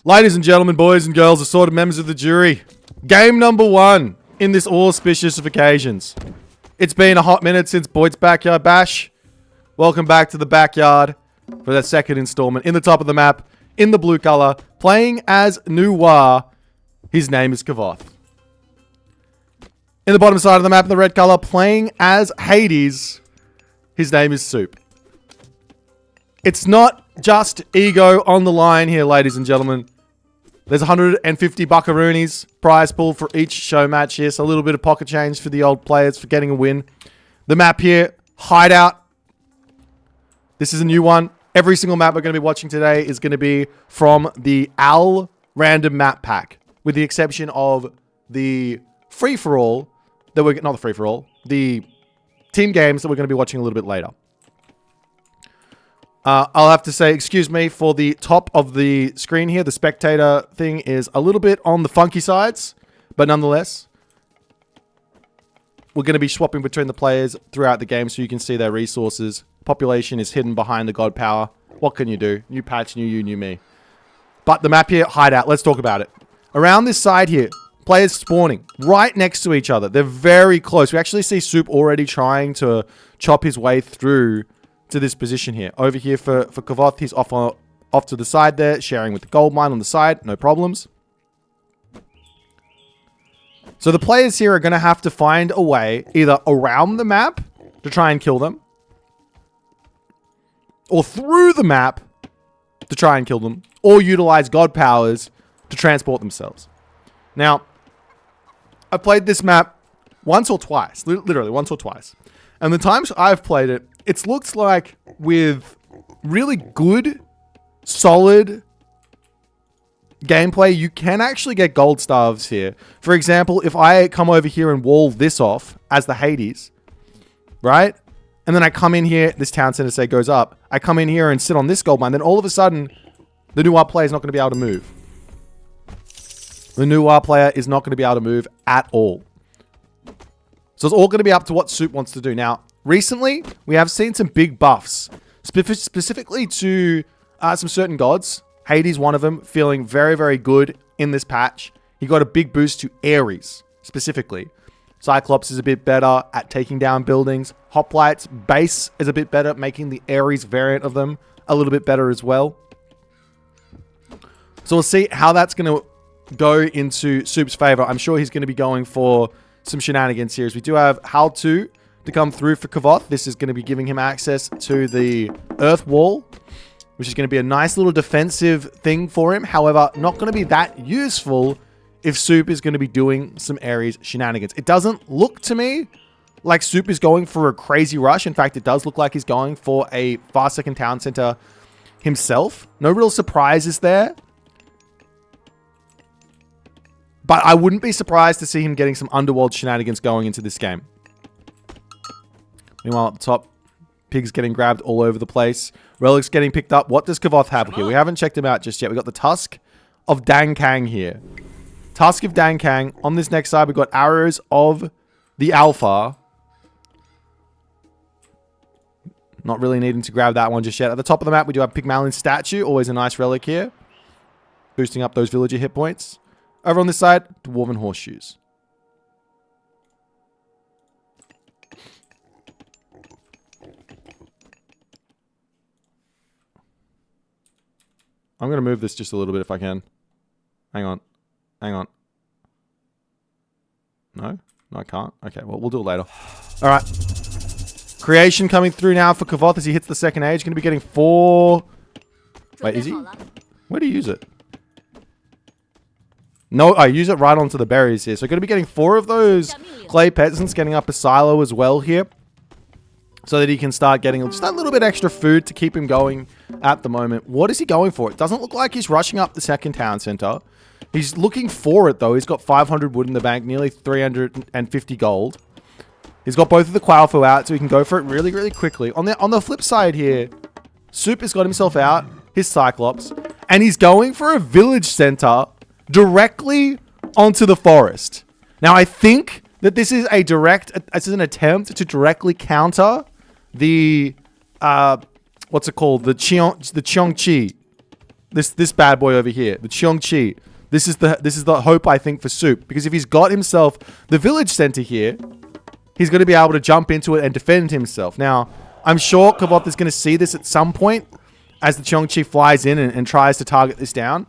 Ladies and gentlemen, boys and girls, assorted members of the jury, game number 1 in this auspicious of occasions. It's been a hot minute since Boit's Backyard Bash. Welcome back to the backyard for that second installment. In the top of the map, in the blue color, playing as Noir, his name is Kvoth. In the bottom side of the map, in the red color, playing as Hades, his name is Suppe. It's not just ego on the line here, ladies and gentlemen. There's 150 buckaroonies prize pool for each show match here. So a little bit of pocket change for the old players for getting a win. The map here, Hideout. This is a new one. Every single map we're going to be watching today is going to be from the AL random map pack. With the exception of the free-for-all, not the free-for-all, the team games that we're going to be watching a little bit later. I'll have to say, excuse me, for the top of the screen here, the spectator thing is a little bit on the funky sides, but nonetheless, we're going to be swapping between the players throughout the game so you can see their resources. Population is hidden behind the god power. What can you do? New patch, new you, new me. But the map here, Hideout, let's talk about it. Around this side here, players spawning right next to each other. They're very close. We actually see Suppe already trying to chop his way through to this position here. Over here for Kvoth, he's off to the side there, sharing with the gold mine on the side. No problems. So the players here are going to have to find a way either around the map to try and kill them, or through the map to try and kill them, or utilize god powers to transport themselves. Now, I played this map once or twice, literally once or twice. And the times I've played it, it looks like with really good, solid gameplay, you can actually get gold stars here. For example, if I come over here and wall this off as the Hades, right? And then I come in here, this town center say goes up. I come in here and sit on this gold mine. Then all of a sudden, the Noir player is not going to be able to move. The Noir player is not going to be able to move at all. So it's all going to be up to what Suppe wants to do. Now, recently, we have seen some big buffs, specifically to some certain gods. Hades, one of them, feeling very, very good in this patch. He got a big boost to Ares, specifically. Cyclops is a bit better at taking down buildings. Hoplites base is a bit better at making the Ares variant of them a little bit better as well. So we'll see how that's going to go into Suppe's favor. I'm sure he's going to be going for some shenanigans here. As we do have how to come through for Kvoth. This is going to be giving him access to the earth wall, which is going to be a nice little defensive thing for him. However, not going to be that useful if Suppe is going to be doing some Ares shenanigans. It doesn't look to me like Suppe is going for a crazy rush. In fact, it does look like he's going for a far second town center himself. No real surprises there. But I wouldn't be surprised to see him getting some underworld shenanigans going into this game. Meanwhile, up the top, pigs getting grabbed all over the place. Relics getting picked up. What does Kvoth have here? We haven't checked him out just yet. We got the Tusk of Dankang here. Tusk of Dankang. On this next side, we've got Arrows of the Alpha. Not really needing to grab that one just yet. At the top of the map, we do have Pygmalion's statue. Always a nice relic here. Boosting up those villager hit points. Over on this side, Dwarven Horseshoes. I'm going to move this just a little bit if I can. Hang on. Hang on. No? No, I can't. Okay, well, we'll do it later. All right. Creation coming through now for Kvoth as he hits the second age. Going to be getting 4... Wait, is he? Where do you use it? No, I use it right onto the berries here. So going to be getting 4 of those clay peasants, getting up a silo as well here. So that he can start getting just that little bit extra food to keep him going at the moment. What is he going for? It doesn't look like he's rushing up the second town center. He's looking for it though. He's got 500 wood in the bank, nearly 350 gold. He's got both of the Quailfu out, so he can go for it really, really quickly. On the flip side here, Suppe has got himself out, his Cyclops, and he's going for a village center directly onto the forest. Now, I think that this is an attempt to directly counter the, what's it called? The Cheongchi This bad boy over here, the Cheongchi. This is the hope, I think, for Soup. Because if he's got himself the village center here, he's going to be able to jump into it and defend himself. Now, I'm sure Kvoth is going to see this at some point as the Cheongchi flies in and tries to target this down.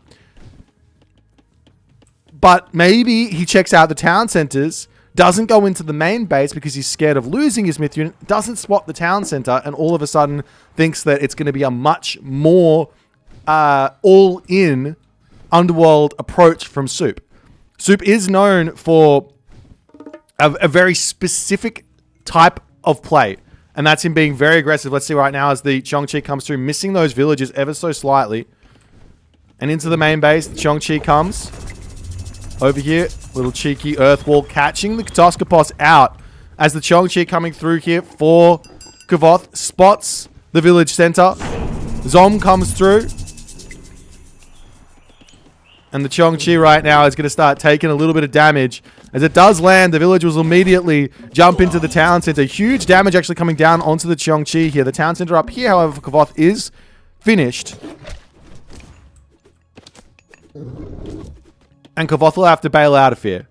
But maybe he checks out the town centers, doesn't go into the main base because he's scared of losing his myth unit, doesn't spot the town center, and all of a sudden thinks that it's going to be a much more all-in underworld approach from Soup. Soup is known for a very specific type of play, and that's him being very aggressive. Let's see right now as the Cheongchi comes through, missing those villages ever so slightly. And into the main base, the Cheongchi comes over here. Little cheeky earth wall catching the Ktoskopos out as the Cheongchi coming through here for Kvoth. Spots the village center. Zom comes through. And the Cheongchi right now is going to start taking a little bit of damage. As it does land, the villagers will immediately jump into the town center. Huge damage actually coming down onto the Cheongchi here. The town center up here, however, for Kvoth is finished. And Kvoth will have to bail out of here.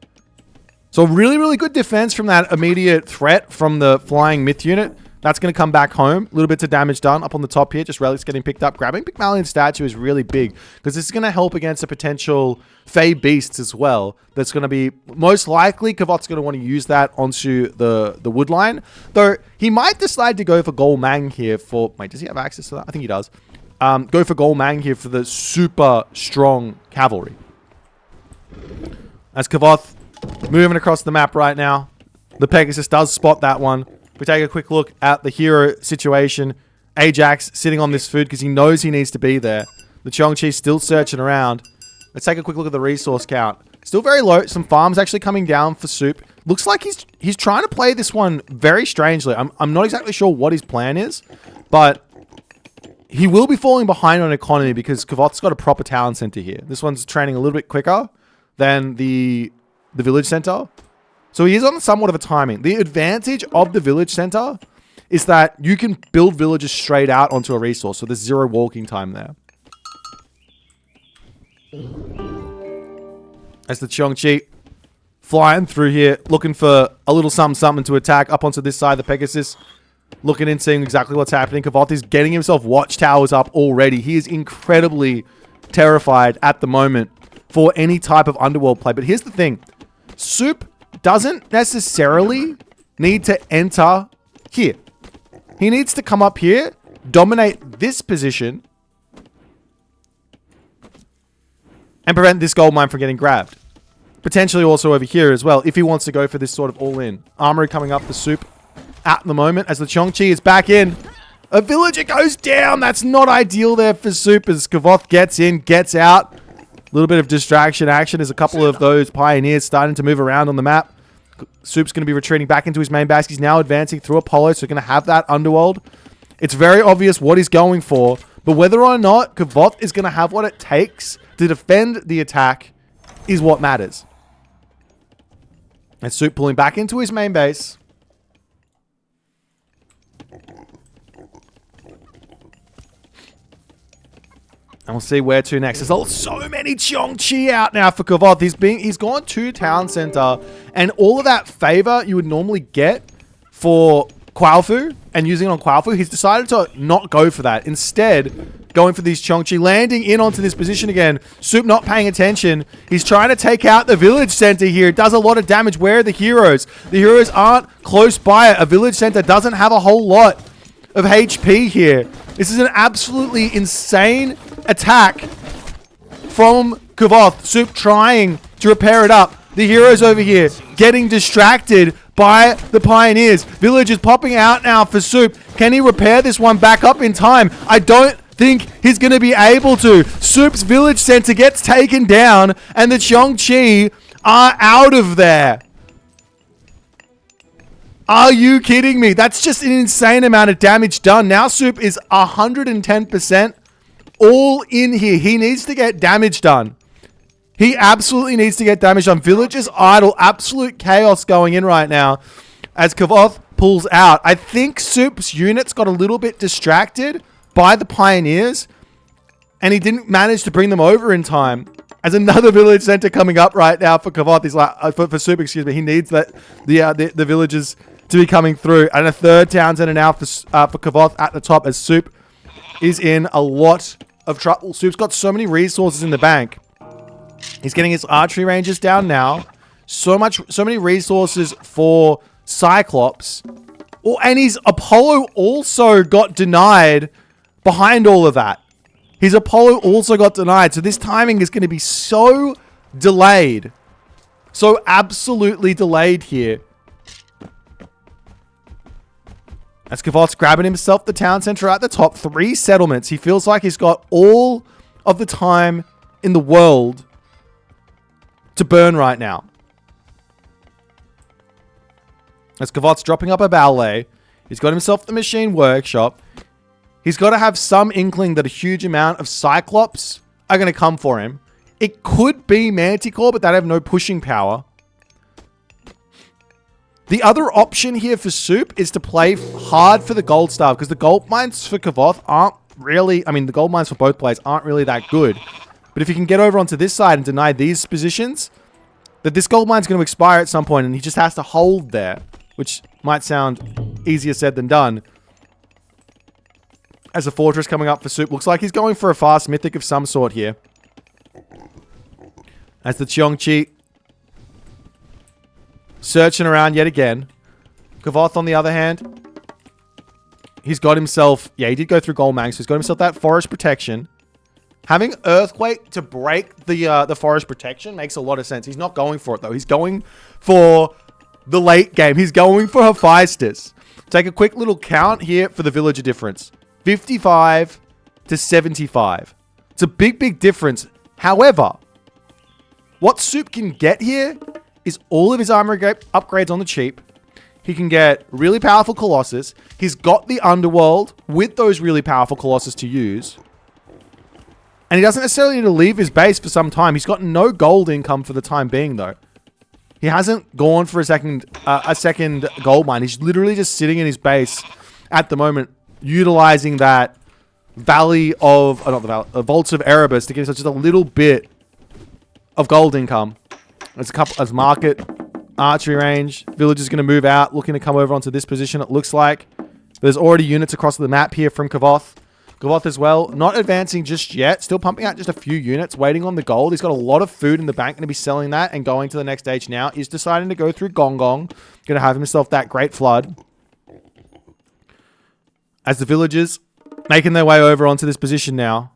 So really, really good defense from that immediate threat from the flying myth unit. That's going to come back home. A little bits of damage done up on the top here. Just relics getting picked up. Grabbing Pygmalion's statue is really big because this is going to help against a potential Fey Beasts as well. That's going to be most likely Kvoth's going to want to use that onto the wood line. Though he might decide to go for Gol Mang here for... Wait, does he have access to that? I think he does. Go for Gol Mang here for the super strong cavalry. As Kvoth moving across the map right now. The Pegasus does spot that one. We take a quick look at the hero situation. Ajax sitting on this food because he knows he needs to be there. The Cheongchi's still searching around. Let's take a quick look at the resource count. Still very low. Some farms actually coming down for Soup. Looks like he's trying to play this one very strangely. I'm not exactly sure what his plan is, but he will be falling behind on economy because Kvoth's got a proper town center here. This one's training a little bit quicker than the village center. So he is on somewhat of a timing. The advantage of the village center is that you can build villages straight out onto a resource. So there's zero walking time there. As the Cheongchi flying through here, looking for a little something to attack up onto this side. The Pegasus looking in, seeing exactly what's happening. Kvoth is getting himself watchtowers up already. He is incredibly terrified at the moment for any type of underworld play. But here's the thing. Soup doesn't necessarily need to enter here. He needs to come up here, dominate this position, and prevent this gold mine from getting grabbed. Potentially also over here as well, if he wants to go for this sort of all-in. Armory coming up for Soup at the moment as the Cheongchi is back in. A villager goes down. That's not ideal there for Soup as Kvoth gets in, gets out. A little bit of distraction action as a couple of those pioneers starting to move around on the map. Soup's going to be retreating back into his main base. He's now advancing through Apollo, so going to have that underworld. It's very obvious what he's going for, but whether or not Kvoth is going to have what it takes to defend the attack is what matters. And Soup pulling back into his main base. And we'll see where to next. There's so many Cheongchi out now for Kvoth. He's gone to town center, and all of that favor you would normally get for Kwofu and using it on Kwofu, he's decided to not go for that. Instead, going for these Cheongchi, landing in onto this position again. Soup not paying attention. He's trying to take out the village center here. It does a lot of damage. Where are the heroes? The heroes aren't close by it. A village center doesn't have a whole lot of HP here. This is an absolutely insane attack from Kvoth. Soup trying to repair it up. The heroes over here getting distracted by the pioneers. Villagers popping out now for Soup. Can he repair this one back up in time? I don't think he's going to be able to. Soup's village center gets taken down and the Cheongchi are out of there. Are you kidding me? That's just an insane amount of damage done. Now Soup is 110% all in here. He needs to get damage done. He absolutely needs to get damage done. Villagers idle. Absolute chaos going in right now as Kvoth pulls out. I think Soup's units got a little bit distracted by the pioneers. And he didn't manage to bring them over in time. As another village center coming up right now for Kvoth. He's like, for Suppe, excuse me. He needs that the villagers to be coming through. And a third town center now for Kvoth at the top as Suppe is in a lot of trouble. Suppe's got so many resources in the bank. He's getting his archery ranges down now. So many resources for Cyclops. Oh, and his Apollo also got denied behind all of that. His Apollo also got denied. So this timing is going to be so delayed. So absolutely delayed here. As Kvoth's grabbing himself the town center at the top. 3 settlements. He feels like he's got all of the time in the world to burn right now. As Kvoth's dropping up a ballet. He's got himself the machine workshop. He's got to have some inkling that a huge amount of Cyclops are going to come for him. It could be Manticore, but they have no pushing power. The other option here for Suppe is to play hard for the gold star, because the gold mines for Kvoth aren't really... I mean, the gold mines for both players aren't really that good. But if you can get over onto this side and deny these positions, that this gold mine's going to expire at some point, and he just has to hold there, which might sound easier said than done. As a fortress coming up for Suppe. Looks like he's going for a fast mythic of some sort here. As the Cheongchi searching around yet again. Kvoth, on the other hand, he's got himself... Yeah, he did go through Goldmang, so he's got himself that forest protection. Having Earthquake to break the forest protection makes a lot of sense. He's not going for it, though. He's going for the late game. He's going for Hephaestus. Take a quick little count here for the villager difference. 55 to 75. It's a big, big difference. However, what Suppe can get here is all of his armor upgrades on the cheap. He can get really powerful Colossus. He's got the Underworld with those really powerful Colossus to use. And he doesn't necessarily need to leave his base for some time. He's got no gold income for the time being, though. He hasn't gone for a second gold mine. He's literally just sitting in his base at the moment, utilizing that Valley of... not the Valley, Vaults of Erebus to get just a little bit of gold income. There's a couple... as market, archery range. Village is going to move out, looking to come over onto this position, it looks like. There's already units across the map here from Kvoth. Kvoth as well, not advancing just yet. Still pumping out just a few units, waiting on the gold. He's got a lot of food in the bank, going to be selling that and going to the next stage now. He's deciding to go through Gong Gong. Going to have himself that great flood. As the villagers making their way over onto this position now.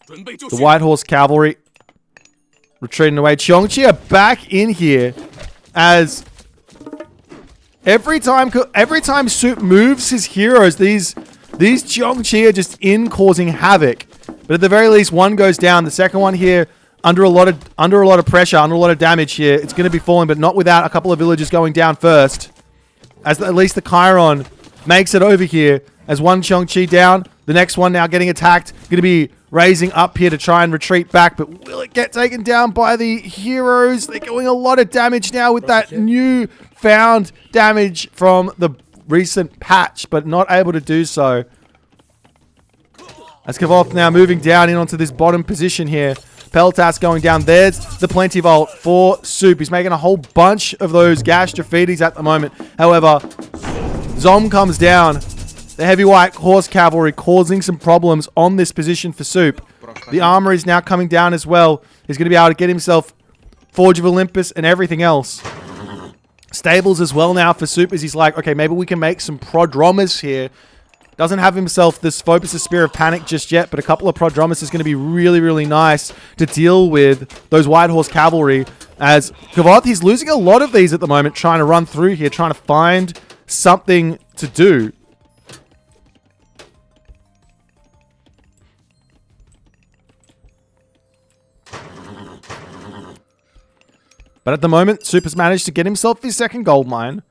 The White Horse Cavalry retreating away. Cheongchi are back in here as every time Suppe moves his heroes, these Cheongchi are just in causing havoc. But at the very least, one goes down. The second one here under a lot of pressure, under a lot of damage here. It's going to be falling, but not without a couple of villagers going down first. As at least the Chiron makes it over here. As one Cheongchi down, the next one now getting attacked. Going to be raising up here to try and retreat back, but will it get taken down by the heroes? They're doing a lot of damage now with that new found damage from the recent patch, but not able to do so. As Kvoth now moving down in onto this bottom position here. Peltas going down. There's the Plenty Vault for Suppe. He's making a whole bunch of those Gash Graffitis at the moment. However, Zom comes down. The Heavy White Horse Cavalry causing some problems on this position for Suppe. The armor is now coming down as well. He's going to be able to get himself Forge of Olympus and everything else. Stables as well now for Suppe as he's like, okay, maybe we can make some Prodromus here. Doesn't have himself this Phobos' Spear of Panic just yet, but a couple of Prodromus is going to be really, really nice to deal with those White Horse Cavalry. As Kvoth, he's losing a lot of these at the moment, trying to run through here, trying to find something to do. But at the moment, Suppe's managed to get himself his second gold mine.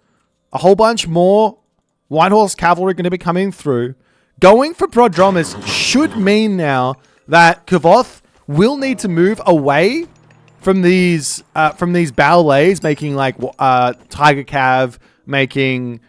A whole bunch more White Horse Cavalry going to be coming through. Going for Prodromus should mean now that Kvoth will need to move away from these ballets, making like Tiger Cav, making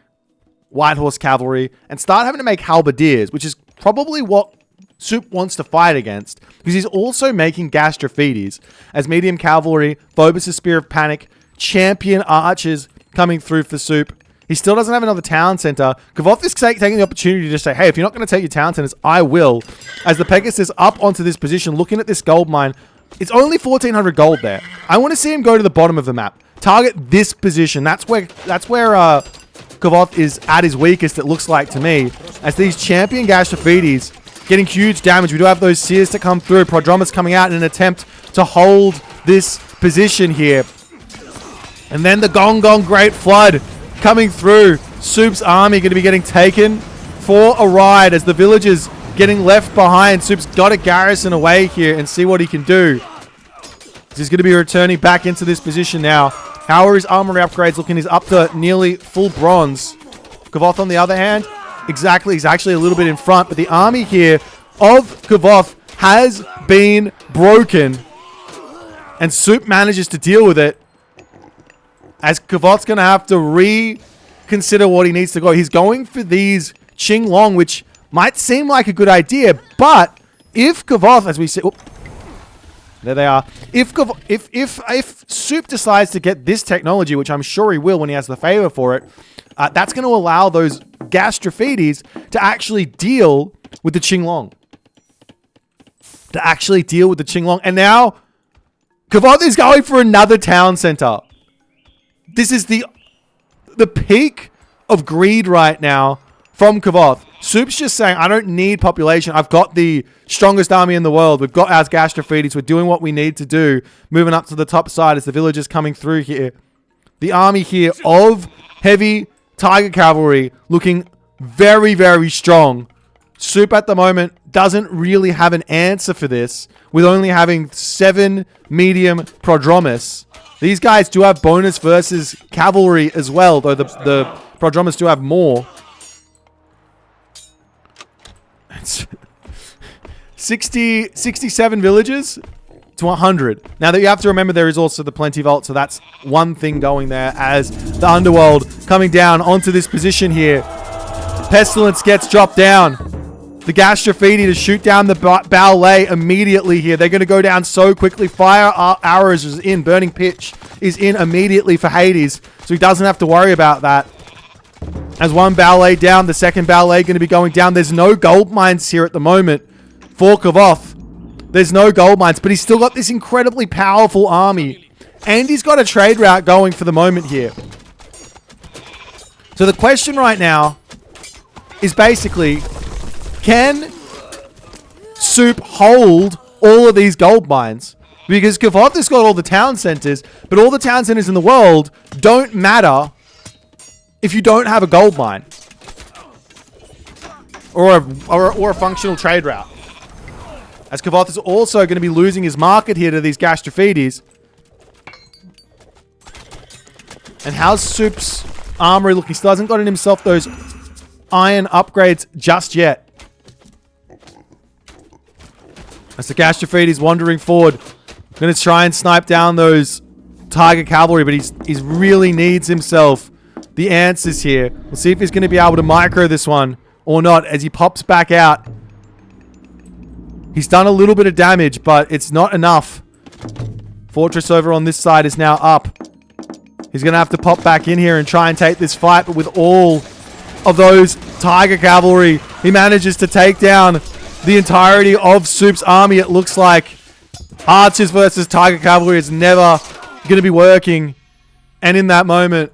White Horse Cavalry and start having to make halberdiers, which is probably what Soup wants to fight against, because he's also making Gastrophetes as medium cavalry, Phobos' Spear of Panic, champion archers coming through for Soup. He still doesn't have another town center. Kvoth is taking the opportunity to say, hey, if you're not going to take your town centers, I will. As the Pegasus up onto this position, looking at this gold mine, it's only 1,400 gold there. I want to see him go to the bottom of the map. Target this position. That's where Kvoth is at his weakest, it looks like to me. As these champion Gastrophetes getting huge damage. We do have those Seers to come through. Prodromus coming out in an attempt to hold this position here. And then the Gong Gong Great Flood coming through. Soup's army going to be getting taken for a ride as the villagers getting left behind. Soup's got to garrison away here and see what he can do. He's going to be returning back into this position now. How are his armory upgrades looking? He's up to nearly full bronze. Kvoth, on the other hand, exactly, he's actually a little bit in front, but the army here of Kvoth has been broken. And Soup manages to deal with it. As Kvoth's going to have to reconsider what he needs to go. He's going for these Qing Long, which might seem like a good idea, but if Kvoth, as we see... There they are. If Soup decides to get this technology, which I'm sure he will when he has the favor for it, that's going to allow those Gastrophetes to actually deal with the Qing Long. And now, Kvoth is going for another town center. This is the peak of greed right now from Kvoth. Soup's just saying, I don't need population. I've got the strongest army in the world. We've got our Gastrophetes. We're doing what we need to do. Moving up to the top side as the villagers coming through here. The army here of heavy Tiger Cavalry looking very, very strong. Soup at the moment doesn't really have an answer for this, with only having 7 medium Prodromus. These guys do have bonus versus cavalry as well, though the Prodromus do have more. 67 villagers to 100. Now that you have to remember, there is also the Plenty Vault, so that's one thing going there as the Underworld coming down onto this position here. Pestilence gets dropped down. The Gastrophede to shoot down the ballet immediately here. They're going to go down so quickly. Fire arrows is in. Burning Pitch is in immediately for Hades, so he doesn't have to worry about that. As one ballet down, the second ballet going to be going down. There's no gold mines here at the moment for Kvoth. There's no gold mines, but he's still got this incredibly powerful army. And he's got a trade route going for the moment here. So the question right now is basically, can Soup hold all of these gold mines? Because Kvoth has got all the town centers, but all the town centers in the world don't matter if you don't have a gold mine or a functional trade route. As Kvoth is also going to be losing his market here to these Gastrophetes. And how's Soup's armory looking? He still hasn't gotten himself those iron upgrades just yet. As the Gastrophetes wandering forward, going to try and snipe down those Tiger Cavalry, but he really needs himself the answers here. We'll see if he's going to be able to micro this one or not as he pops back out. He's done a little bit of damage, but it's not enough. Fortress over on this side is now up. He's going to have to pop back in here and try and take this fight, but with all of those Tiger Cavalry, he manages to take down the entirety of Soup's army. It looks like Archers versus Tiger Cavalry is never going to be working. And in that moment,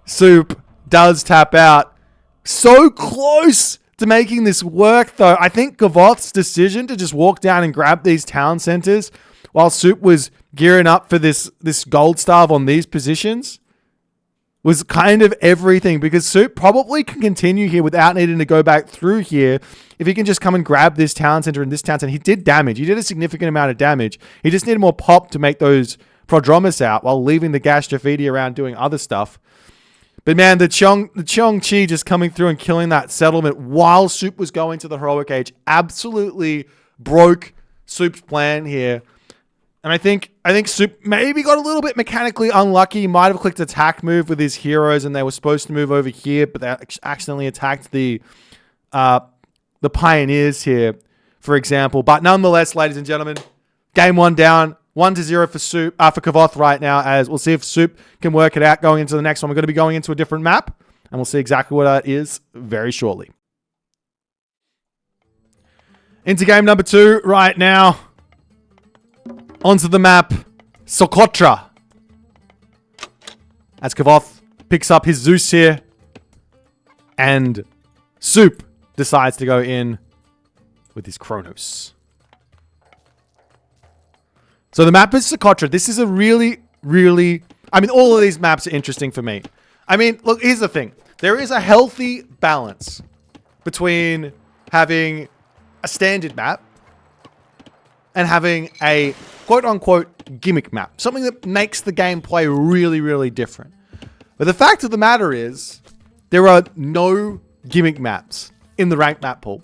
Soup does tap out. So close to making this work, though. I think Kvoth's decision to just walk down and grab these town centers while Soup was gearing up for this gold starve on these positions was kind of everything, because Soup probably can continue here without needing to go back through here if he can just come and grab this town center and this town center. He did damage. He did a significant amount of damage. He just needed more pop to make those Prodromus out while leaving the Gastrophetes around doing other stuff. But man, the Cheong-Chi just coming through and killing that settlement while Soup was going to the Heroic Age absolutely broke Soup's plan here. And I think Soup maybe got a little bit mechanically unlucky. He might have clicked attack move with his heroes, and they were supposed to move over here, but they accidentally attacked the pioneers here, for example. But nonetheless, ladies and gentlemen, game 1 down, 1-0 for Soup for Kvoth right now. As we'll see if Soup can work it out going into the next one. We're going to be going into a different map, and we'll see exactly what that is very shortly. Into game number 2 right now. Onto the map, Sootra. As Kvoth picks up his Zeus here. And Soup decides to go in with his Kronos. So the map is Sootra. This is a really, really... I mean, all of these maps are interesting for me. I mean, look, here's the thing. There is a healthy balance between having a standard map and having a quote-unquote gimmick map. Something that makes the gameplay really, really different. But the fact of the matter is, there are no gimmick maps in the ranked map pool.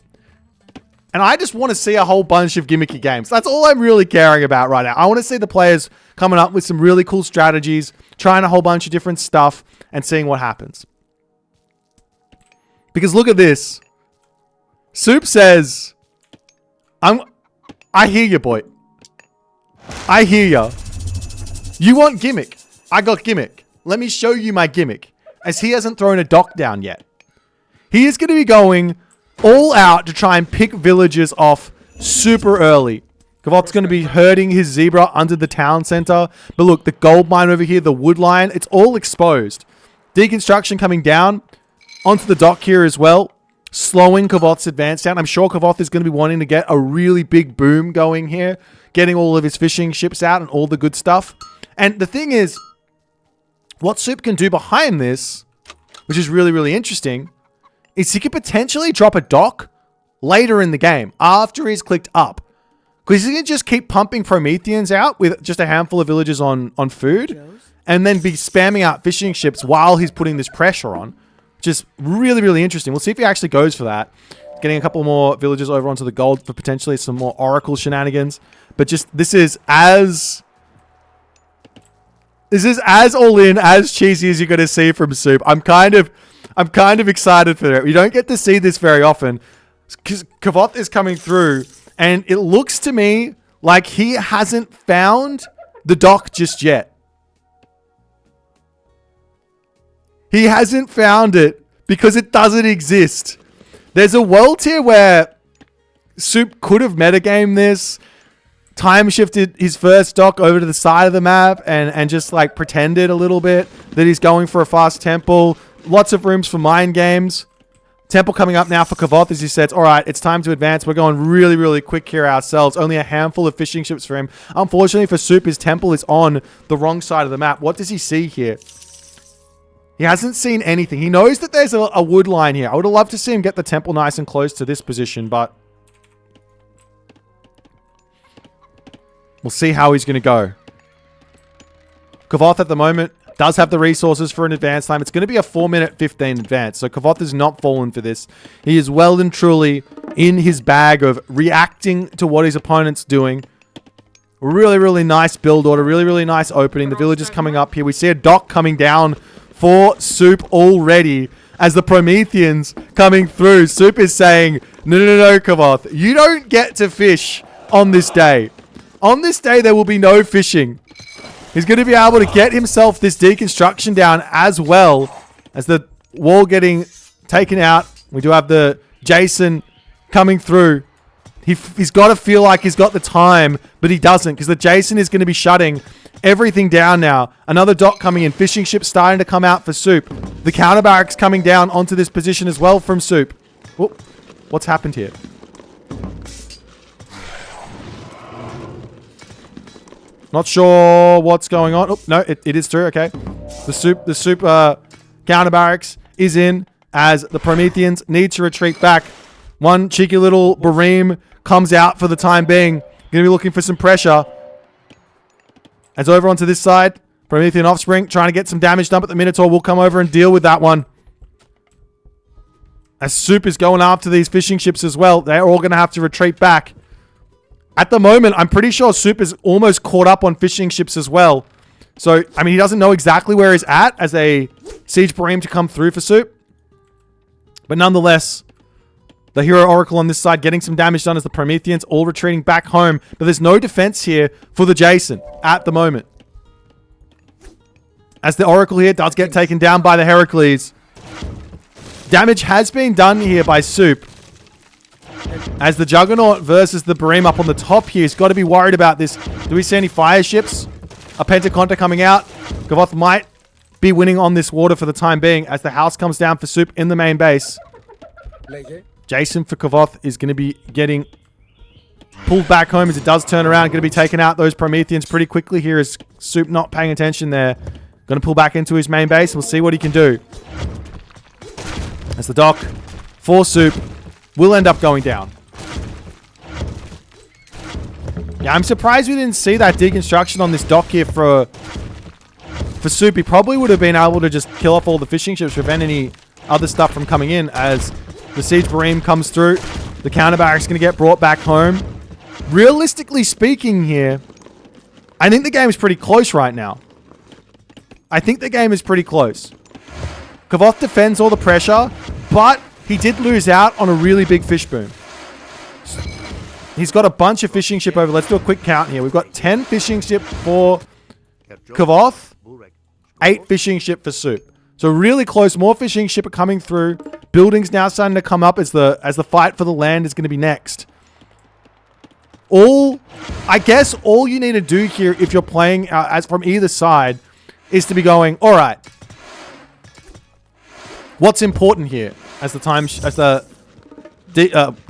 And I just want to see a whole bunch of gimmicky games. That's all I'm really caring about right now. I want to see the players coming up with some really cool strategies, trying a whole bunch of different stuff, and seeing what happens. Because look at this. Soup says, I hear you, Boit. I hear ya. You want gimmick? I got gimmick. Let me show you my gimmick. As he hasn't thrown a dock down yet. He is going to be going all out to try and pick villagers off super early. Kvoth's going to be herding his zebra under the town center. But look, the gold mine over here, the wood line, it's all exposed. Deconstruction coming down onto the dock here as well. Slowing Kvoth's advance down. I'm sure Kvoth is going to be wanting to get a really big boom going here. Getting all of his fishing ships out and all the good stuff. And the thing is, what Soup can do behind this, which is really, really interesting, is he could potentially drop a dock later in the game after he's clicked up. Because he can just keep pumping Prometheans out with just a handful of villagers on food. And then be spamming out fishing ships while he's putting this pressure on. Just really, really interesting. We'll see if he actually goes for that. Getting a couple more villagers over onto the gold for potentially some more Oracle shenanigans. But just, this is as all in, as cheesy as you're going to see from Soup. I'm kind of excited for it. We don't get to see this very often. Because Kvoth is coming through. And it looks to me like he hasn't found the dock just yet. He hasn't found it because it doesn't exist. There's a world here where Soup could have metagamed this, time shifted his first dock over to the side of the map and just like pretended a little bit that he's going for a fast temple. Lots of rooms for mind games. Temple coming up now for Kvoth as he says, all right, it's time to advance. We're going really, really quick here ourselves. Only a handful of fishing ships for him. Unfortunately for Soup, his temple is on the wrong side of the map. What does he see here? He hasn't seen anything. He knows that there's a wood line here. I would have loved to see him get the temple nice and close to this position, but we'll see how he's going to go. Kvoth at the moment does have the resources for an advance time. It's going to be a 4-minute 15 advance, so Kvoth has not fallen for this. He is well and truly in his bag of reacting to what his opponent's doing. Really, really nice build order. Really, really nice opening. The villagers coming up here. We see a dock coming down for Soup already as the Prometheans coming through. Soup is saying, no, Kvoth. You don't get to fish on this day. On this day, there will be no fishing. He's going to be able to get himself this deconstruction down as well as the wall getting taken out. We do have the Jason coming through. He's got to feel like he's got the time, but he doesn't because the Jason is going to be shutting everything down now. Another dock coming in. Fishing ship starting to come out for Soup. The counter barracks coming down onto this position as well from Soup. Oh, what's happened here? Not sure what's going on. Oh, no, it is through. Okay. The Soup counter barracks is in as the Prometheans need to retreat back. One cheeky little Bareem comes out for the time being. Going to be looking for some pressure. As over onto this side, Promethean Offspring trying to get some damage done, but the Minotaur will come over and deal with that one. As Soup is going after these fishing ships as well, they're all going to have to retreat back. At the moment, I'm pretty sure Soup is almost caught up on fishing ships as well. So, I mean, he doesn't know exactly where he's at as a siege Barim to come through for Soup. But nonetheless, the Hero Oracle on this side getting some damage done as the Prometheans all retreating back home. But there's no defense here for the Jason at the moment. As the Oracle here does get taken down by the Heracles. Damage has been done here by Soup. As the Juggernaut versus the Barim up on the top here, he's got to be worried about this. Do we see any fire ships? A Pentaconta coming out. Kvoth might be winning on this water for the time being as the house comes down for Soup in the main base. Jason for Kvoth is going to be getting pulled back home as it does turn around. Going to be taking out those Prometheans pretty quickly here as Soup not paying attention there. Going to pull back into his main base. We'll see what he can do. As the dock for Soup will end up going down. Yeah, I'm surprised we didn't see that deconstruction on this dock here for Soup. He probably would have been able to just kill off all the fishing ships, prevent any other stuff from coming in as the Siege Barim comes through. The counter barracks going to get brought back home. Realistically speaking here, I think the game is pretty close right now. I think the game is pretty close. Kvoth defends all the pressure, but he did lose out on a really big fish boom. He's got a bunch of fishing ship over. Let's do a quick count here. We've got 10 fishing ship for Kvoth, 8 fishing ship for Soup. So really close. More fishing ship are coming through. Buildings now starting to come up as the fight for the land is going to be next. I guess all you need to do here if you're playing as from either side is to be going, all right, what's important here as the time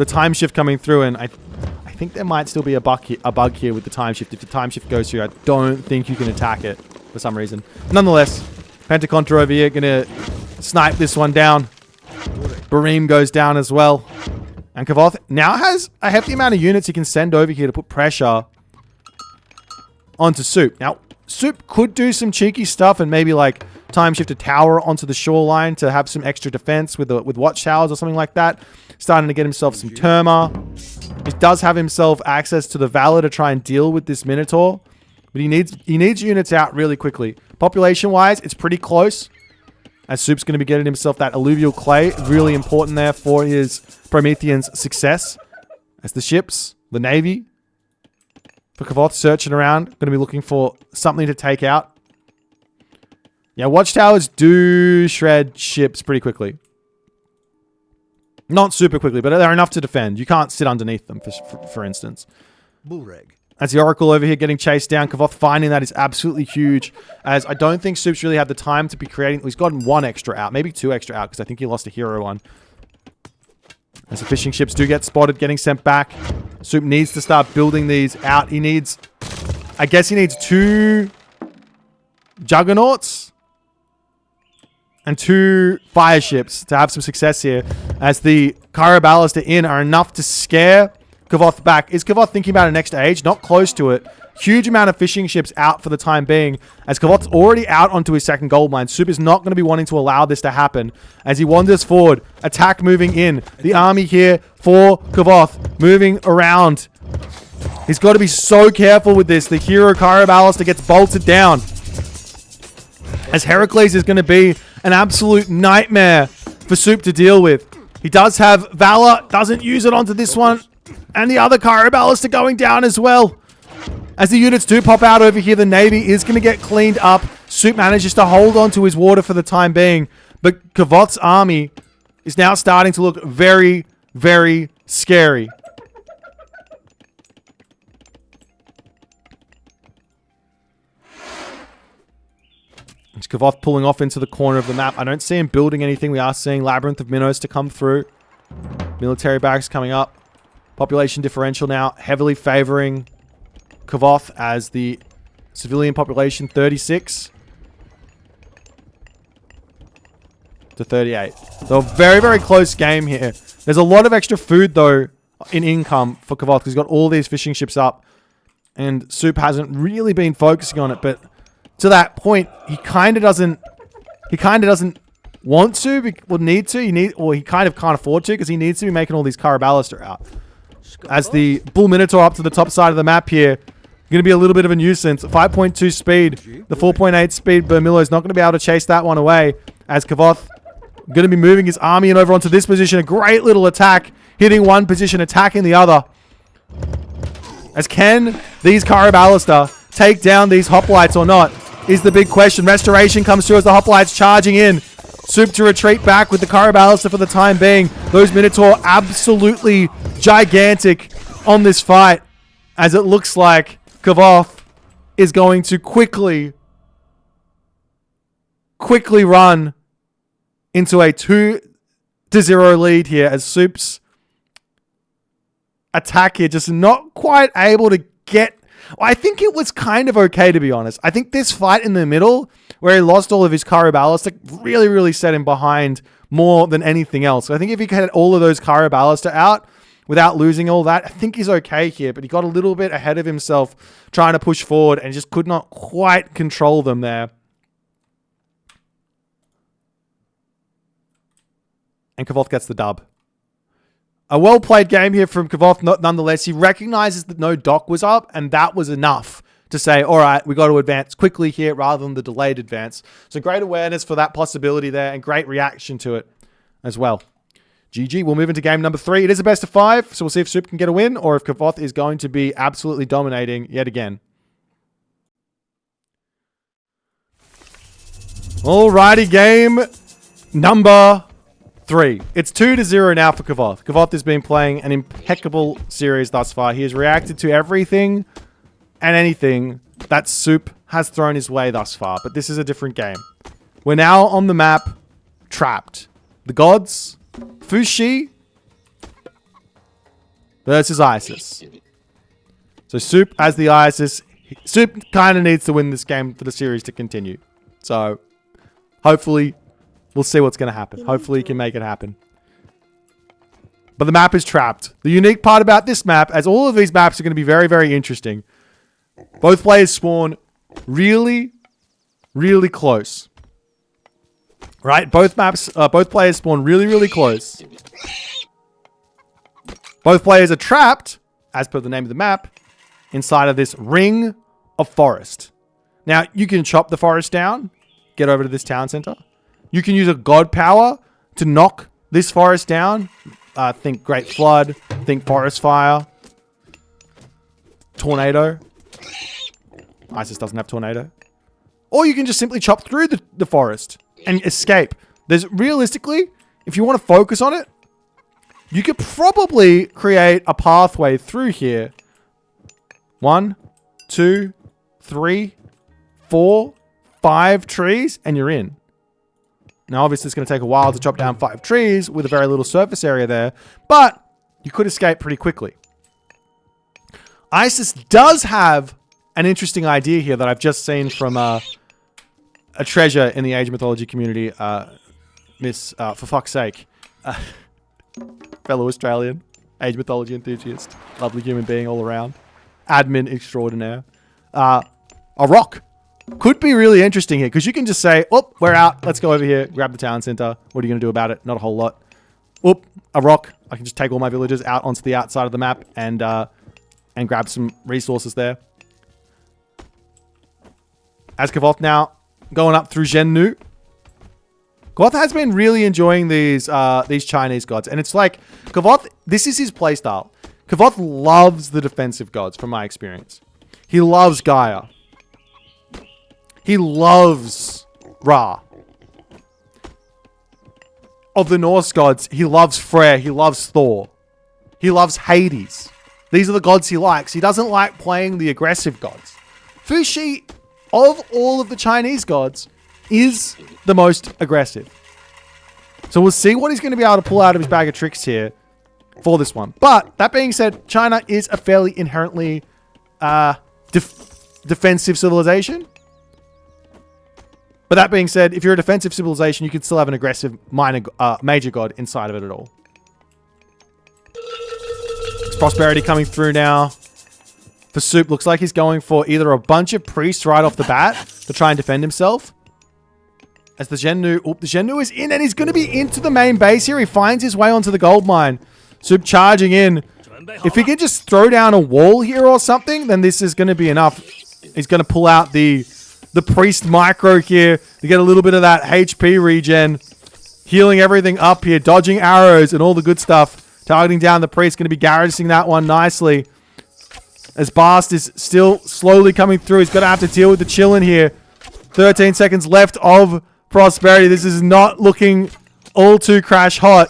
time shift coming through, and I think there might still be a bug here with the time shift. If the time shift goes through, I don't think you can attack it for some reason. Nonetheless, Pentacontra over here gonna snipe this one down. Barim goes down as well. And Kvoth now has a hefty amount of units he can send over here to put pressure onto Soup. Now, Soup could do some cheeky stuff and maybe like time shift a tower onto the shoreline to have some extra defense with watchtowers or something like that. Starting to get himself some Terma. He does have himself access to the Valor to try and deal with this Minotaur. But he needs units out really quickly. Population-wise, it's pretty close. As Soup's going to be getting himself that alluvial clay. Really important there for his Promethean's success. As the ships, the navy, for Kvoth searching around. Going to be looking for something to take out. Yeah, watchtowers do shred ships pretty quickly. Not super quickly, but they're enough to defend. You can't sit underneath them, for instance. Bullreg. As the Oracle over here getting chased down. Kvoth finding that is absolutely huge. As I don't think Soup's really had the time to be creating... He's gotten 1 extra out. Maybe 2 extra out, because I think he lost a hero one. As the fishing ships do get spotted, getting sent back. Soup needs to start building these out. He needs... I guess he needs 2 Juggernauts and 2 fire ships to have some success here. As the Kyra Ballista in are enough to scare Kvoth back. Is Kvoth thinking about an extra age? Not close to it. Huge amount of fishing ships out for the time being. As Kvoth's already out onto his second gold mine. Soup is not going to be wanting to allow this to happen. As he wanders forward. Attack moving in. The army here for Kvoth. Moving around. He's got to be so careful with this. The hero Kyra Ballista gets bolted down. As Heracles is going to be an absolute nightmare for Soup to deal with. He does have Valor. Doesn't use it onto this one. And the other Kyra Ballista going down as well. As the units do pop out over here, the Navy is going to get cleaned up. Soup manages to hold on to his water for the time being. But Kvoth's army is now starting to look very, very scary. It's Kvoth pulling off into the corner of the map. I don't see him building anything. We are seeing Labyrinth of Minnows to come through. Military barracks coming up. Population differential now heavily favoring Kvoth as the civilian population 36 to 38. So a very, very close game here. There's a lot of extra food though in income for Kvoth because he's got all these fishing ships up and Soup hasn't really been focusing on it, but to that point, he kind of doesn't want to, or need to. He kind of can't afford to because he needs to be making all these Kyra Ballista out. as the Bull Minotaur up to the top side of the map here. Going to be a little bit of a nuisance. 5.2 speed. The 4.8 speed Bermillo is not going to be able to chase that one away, as Kvoth going to be moving his army and over onto this position. A great little attack, hitting one position, attacking the other. As can these Karabalister take down these hoplites or not is the big question. Restoration comes through as the hoplites charging in. Soup to retreat back with the Karabalister for the time being. Those Minotaur absolutely gigantic on this fight, as it looks like Kvoth is going to quickly run into a 2-0 lead here, as Soup's attack here just not quite able to get... I think it was kind of okay, to be honest. I think this fight in the middle, where he lost all of his Karabalister, really, really set him behind more than anything else. So I think if he had all of those Karabalister out without losing all that, I think he's okay here. But he got a little bit ahead of himself trying to push forward and just could not quite control them there. And Kvoth gets the dub. A well-played game here from Kvoth, nonetheless. He recognizes that no dock was up, and that was enough to say, all right, we got to advance quickly here rather than the delayed advance. So great awareness for that possibility there, and great reaction to it as well. GG, we'll move into game number 3. It is a best of 5, so we'll see if Soup can get a win, or if Kvoth is going to be absolutely dominating yet again. Alrighty, game number 3. It's 2-0 now for Kvoth. Kvoth has been playing an impeccable series thus far. He has reacted to everything and anything that Soup has thrown his way thus far. But this is a different game. We're now on the map, Trapped. The gods, Fushi versus Isis. So Soup as the Isis. Soup kind of needs to win this game for the series to continue. So hopefully we'll see what's going to happen. Hopefully he can make it happen. But the map is Trapped. The unique part about this map, as all of these maps are going to be very, very interesting. Both players spawn really, really close. Right? Both players spawn really, really close. Both players are trapped, as per the name of the map, inside of this ring of forest. Now, you can chop the forest down, get over to this town center. You can use a god power to knock this forest down. Think Great Flood, think Forest Fire, Tornado. Isis doesn't have Tornado. Or you can just simply chop through the forest and escape. There's realistically, if you want to focus on it, you could probably create a pathway through here. 1, 2, 3, 4, 5 trees, and you're in. Now, obviously, it's going to take a while to chop down 5 trees with a very little surface area there, but you could escape pretty quickly. Isis does have an interesting idea here that I've just seen from a treasure in the Age of Mythology community, Miss, for fuck's sake, fellow Australian, Age of Mythology enthusiast, lovely human being all around, admin extraordinaire. A rock could be really interesting here, because you can just say, oh, we're out, let's go over here, grab the town center. What are you going to do about it? Not a whole lot. Oop, a rock. I can just take all my villagers out onto the outside of the map and grab some resources there. As Kvoth now going up through Zhennu. Kvoth has been really enjoying these Chinese gods. And it's like, Kvoth, this is his playstyle. Kvoth loves the defensive gods, from my experience. He loves Gaia. He loves Ra. Of the Norse gods, he loves Freyr. He loves Thor. He loves Hades. These are the gods he likes. He doesn't like playing the aggressive gods. Fushi, of all of the Chinese gods, is the most aggressive. So we'll see what he's going to be able to pull out of his bag of tricks here for this one. But that being said, China is a fairly inherently defensive civilization. But that being said, if you're a defensive civilization, you can still have an aggressive major god inside of it at all. It's Prosperity coming through now. For Soup, looks like he's going for either a bunch of priests right off the bat to try and defend himself. As the Zhennu, the Zhennu is in, and he's going to be into the main base here. He finds his way onto the gold mine. Soup charging in. If he can just throw down a wall here or something, then this is going to be enough. He's going to pull out the priest micro here to get a little bit of that HP regen. Healing everything up here. Dodging arrows and all the good stuff. Targeting down the priest. Going to be garrison that one nicely. As Bast is still slowly coming through. He's going to have to deal with the chillin' here. 13 seconds left of Prosperity. This is not looking all too crash hot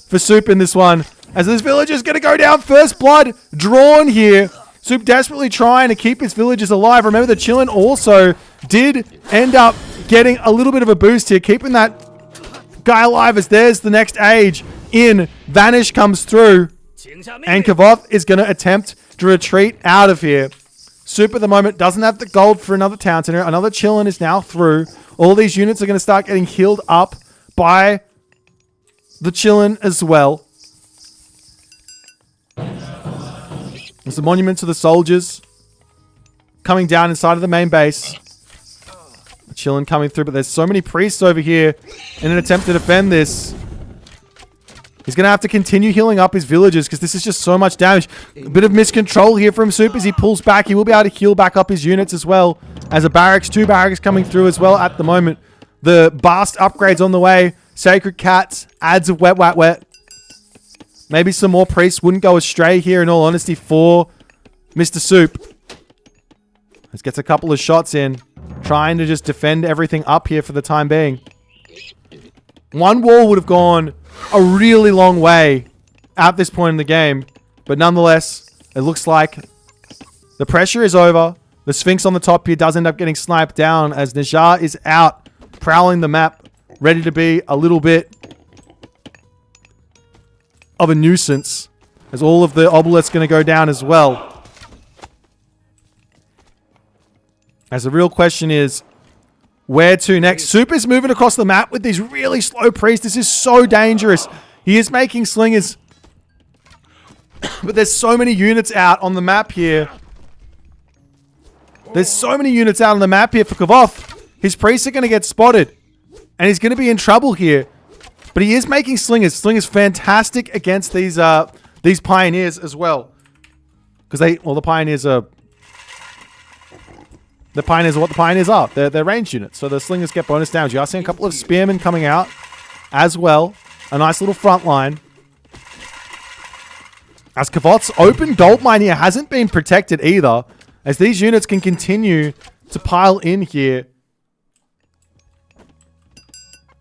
for Soup in this one. As this villager's going to go down. First blood drawn here. Soup desperately trying to keep his villagers alive. Remember, the chillin' also did end up getting a little bit of a boost here. Keeping that guy alive as there's the next age in. Vanish comes through. And Kvoth is going to attempt to retreat out of here. Soup at the moment doesn't have the gold for another town center. Another chillin' is now through. All these units are going to start getting healed up by the chillin' as well. There's the monument to the soldiers coming down inside of the main base. The chillin' coming through, but there's so many priests over here in an attempt to defend this. He's going to have to continue healing up his villagers because this is just so much damage. A bit of miscontrol here from Soup as he pulls back. He will be able to heal back up his units as well. As a barracks, 2 barracks coming through as well at the moment. The Bast upgrades on the way. Sacred Cats, adds of wet. Maybe some more priests wouldn't go astray here in all honesty for Mr. Soup. Let's get a couple of shots in. Trying to just defend everything up here for the time being. One wall would have gone a really long way at this point in the game. But nonetheless, it looks like the pressure is over. The Sphinx on the top here does end up getting sniped down as Najar is out, prowling the map, ready to be a little bit of a nuisance. As all of the obelisks going to go down as well. As the real question is, where to next? Soup is moving across the map with these really slow priests. This is so dangerous. He is making slingers. But there's so many units out on the map here. There's so many units out on the map here for Kvoth. His priests are going to get spotted. And he's going to be in trouble here. But he is making slingers. Slingers fantastic against these pioneers as well. Because the pioneers are... The pioneers are what the pioneers are. They're ranged units. So the slingers get bonus damage. You are seeing a couple of spearmen coming out as well. A nice little front line. As Kvoth's open gold mine here hasn't been protected either. As these units can continue to pile in here.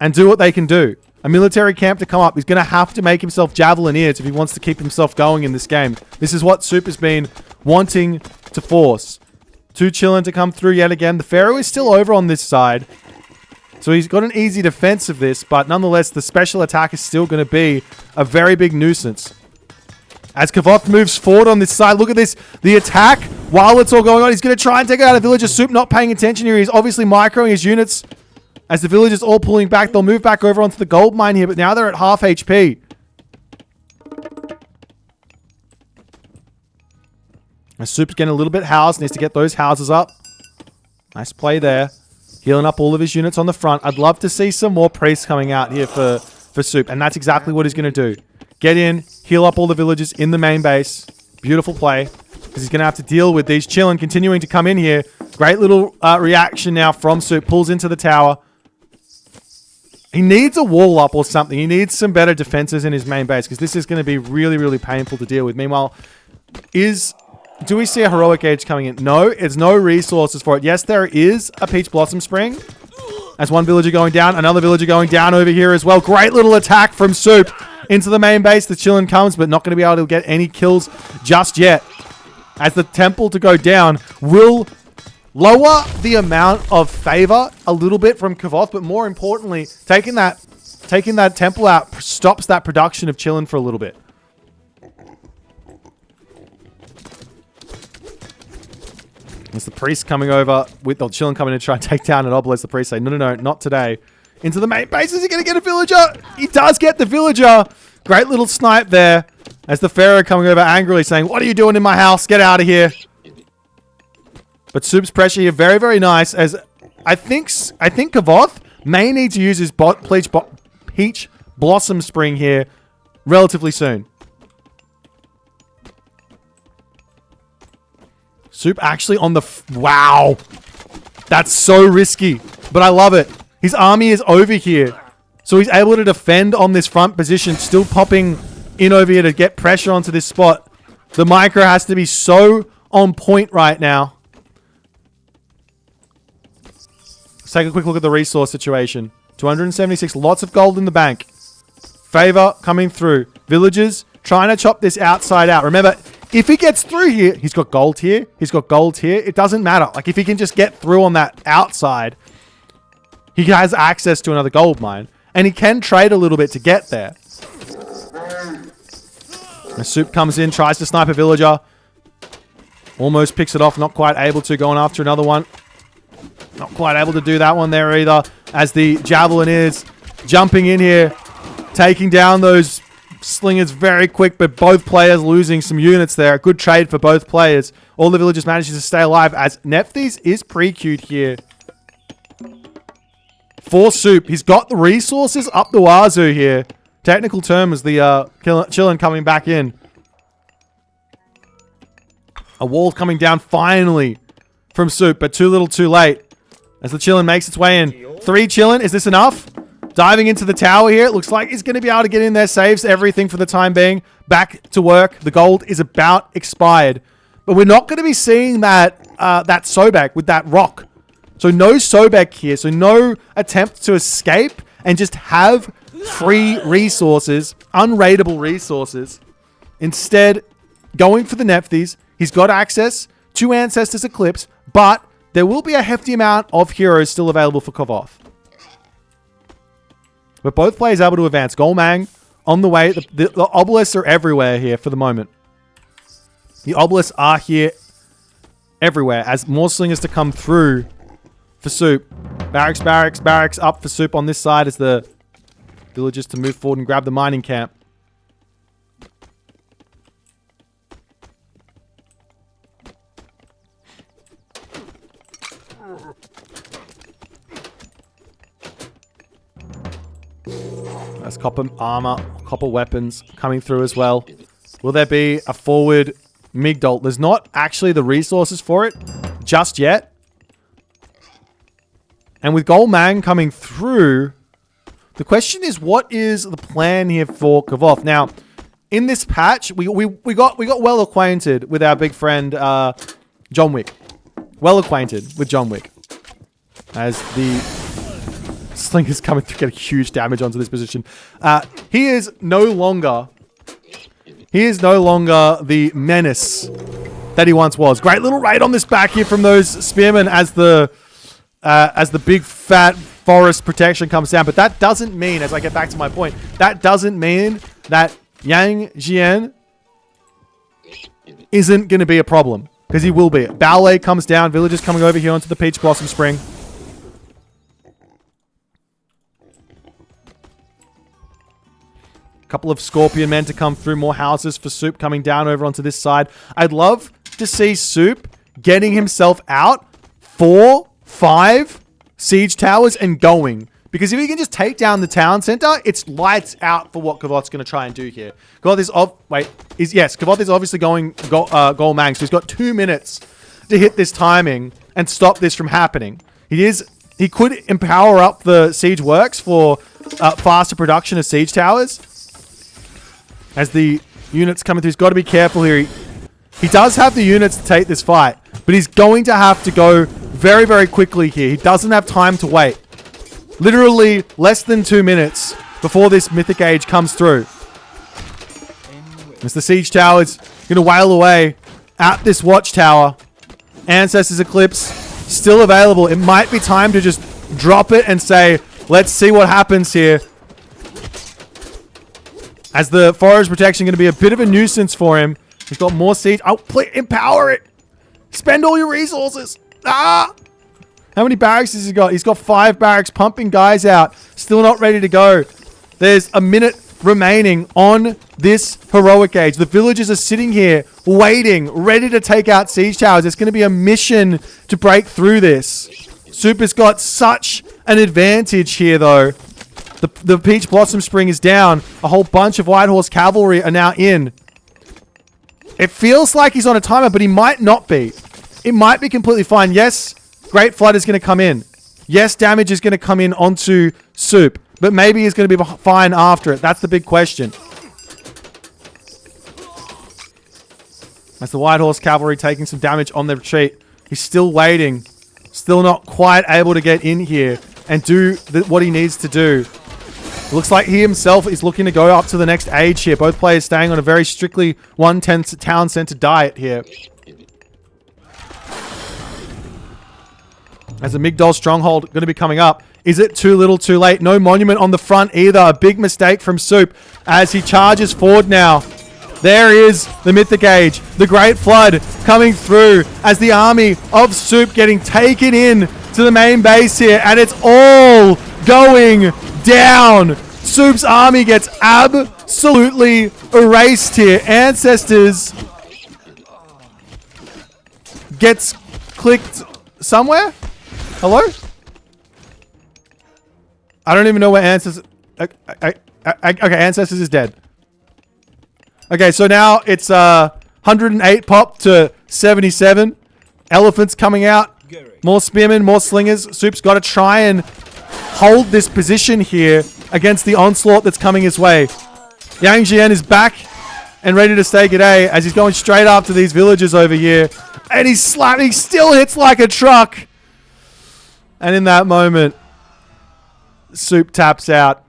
And do what they can do. A military camp to come up. He's going to have to make himself javeliniers if he wants to keep himself going in this game. This is what Soup has been wanting to force. 2 chillin' to come through yet again. The Pharaoh is still over on this side. So he's got an easy defense of this. But nonetheless, the special attack is still going to be a very big nuisance. As Kvoth moves forward on this side. Look at this. The attack, while it's all going on, he's going to try and take out a villager. Soup not paying attention here. He's obviously microing his units. As the villagers all pulling back. They'll move back over onto the gold mine here. But now they're at half HP. As Soup's getting a little bit housed. Needs to get those houses up. Nice play there. Healing up all of his units on the front. I'd love to see some more priests coming out here for Soup. And that's exactly what he's going to do. Get in. Heal up all the villagers in the main base. Beautiful play. Because he's going to have to deal with these chillin' continuing to come in here. Great little reaction now from Soup. Pulls into the tower. He needs a wall up or something. He needs some better defenses in his main base. Because this is going to be really, really painful to deal with. Meanwhile, do we see a heroic age coming in? No, it's no resources for it. Yes, there is a peach blossom spring. As one villager going down, another villager going down over here as well. Great little attack from Soup into the main base. The chillin' comes, but not going to be able to get any kills just yet. As the temple to go down will lower the amount of favor a little bit from Kvoth, but more importantly, taking that temple out stops that production of chillin' for a little bit. As the priest coming over with the chillin' coming in to try and take down an obelisk, the priest say, no, not today. Into the main base. Is he going to get a villager? He does get the villager. Great little snipe there. As the Pharaoh coming over angrily saying, what are you doing in my house? Get out of here. But Soup's pressure here, very, very nice. As I think Kvoth may need to use his peach blossom spring here relatively soon. Soup actually on the... Wow. That's so risky. But I love it. His army is over here. So he's able to defend on this front position. Still popping in over here to get pressure onto this spot. The micro has to be so on point right now. Let's take a quick look at the resource situation. 276. Lots of gold in the bank. Favor coming through. Villagers trying to chop this outside out. Remember, if he gets through here, he's got gold here. He's got gold here. It doesn't matter. Like, if he can just get through on that outside, he has access to another gold mine. And he can trade a little bit to get there. The Soup comes in, tries to snipe a villager. Almost picks it off. Not quite able to. Going after another one. Not quite able to do that one there either. As the Javelin is jumping in here. Taking down those slingers very quick. But both players losing some units there. A good trade for both players. All the villagers manages to stay alive. As Nephthys is pre-queued here. For Soup. He's got the resources up the wazoo here. Technical term is the Chillin coming back in. A wall coming down finally from Soup, but too little too late. As the Chillin makes its way in. 3 Chillin, is this enough? Diving into the tower here. It looks like he's going to be able to get in there. Saves everything for the time being. Back to work. The gold is about expired. But we're not going to be seeing that Sobek with that rock. So no Sobek here. So no attempt to escape and just have free resources, unraidable resources. Instead, going for the Nephthys. He's got access to Ancestors Eclipse, but there will be a hefty amount of heroes still available for Kvoth. But both players able to advance. Golmang on the way. The obelisks are everywhere here for the moment. The obelisks are here everywhere as more slingers to come through for Soup. Barracks up for Soup on this side as the villagers to move forward and grab the mining camp. There's copper armor, copper weapons coming through as well. Will there be a forward Migdolt? There's not actually the resources for it just yet. And with Golmang coming through, the question is, what is the plan here for Kvoth? Now, in this patch, we got well acquainted with our big friend John Wick. Well acquainted with John Wick. As the Slinger's coming to get a huge damage onto this position. He is no longer the menace that he once was. Great little raid on this back here from those spearmen as the big fat forest protection comes down. But that doesn't mean, as I get back to my point, that doesn't mean that Yang Jian isn't going to be a problem. Because he will be. Ballet comes down. Villagers coming over here onto the Peach Blossom Spring. Couple of Scorpion men to come through. More houses for Soup coming down over onto this side. I'd love to see Soup getting himself out 4, 5 siege towers and going. Because if he can just take down the town center, it's lights out for what Kvoth's going to try and do here. Kvoth is Kvoth is obviously going Golmang, so he's got 2 minutes to hit this timing and stop this from happening. He could empower up the siege works for faster production of siege towers. As the units coming through, he's got to be careful here. He does have the units to take this fight, but he's going to have to go very, very quickly here. He doesn't have time to wait. Literally less than 2 minutes before this Mythic Age comes through. As the siege tower is going to wail away at this watchtower. Ancestors Eclipse still available. It might be time to just drop it and say, let's see what happens here. As the forest protection going to be a bit of a nuisance for him. He's got more siege. Oh, please, empower it. Spend all your resources. How many barracks has he got? He's got 5 barracks pumping guys out. Still not ready to go. There's a minute remaining on this heroic age. The villagers are sitting here waiting, ready to take out siege towers. It's going to be a mission to break through this. Super's got such an advantage here, though. The Peach Blossom Spring is down. A whole bunch of White Horse Cavalry are now in. It feels like he's on a timer, but he might not be. it might be completely fine. Yes, Great Flood is going to come in. Yes, damage is going to come in onto Soup. But maybe he's going to be fine after it. That's the big question. As the White Horse Cavalry taking some damage on the retreat. He's still waiting. Still not quite able to get in here and do what he needs to do. It looks like he himself is looking to go up to the next age here. Both players staying on a very strictly one-10 town center diet here. As the Migdol Stronghold going to be coming up. Is it too little too late? No monument on the front either. A big mistake from Soup as he charges forward now. There is the Mythic Age. The Great Flood coming through as the army of Soup getting taken in to the main base here. And it's all going down. Soup's army gets absolutely erased here. Ancestors gets clicked somewhere. Hello? I don't even know where Ancestors... Okay, Ancestors is dead. Okay, so now it's 108 pop to 77. Elephants coming out. More spearmen, more slingers. Soup's got to try and hold this position here against the onslaught that's coming his way. Yang Jian is back and ready to say g'day as he's going straight after these villagers over here. And he's slapping, he still hits like a truck. And in that moment, Soup taps out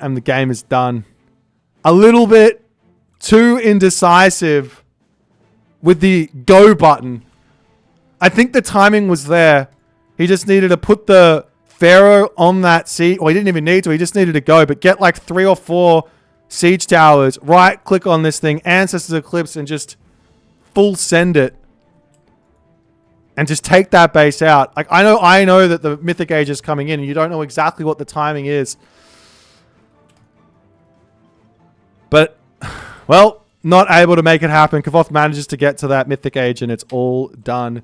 and the game is done. A little bit too indecisive with the go button. I think the timing was there. He just needed to put the Pharaoh on that seat. Or he didn't even need to. He just needed to go. But get like 3 or 4 siege towers. Right click on this thing. Ancestors Eclipse and just full send it. And just take that base out. Like I know that the Mythic Age is coming in and you don't know exactly what the timing is. But, well, not able to make it happen. Kvoth manages to get to that Mythic Age and it's all done.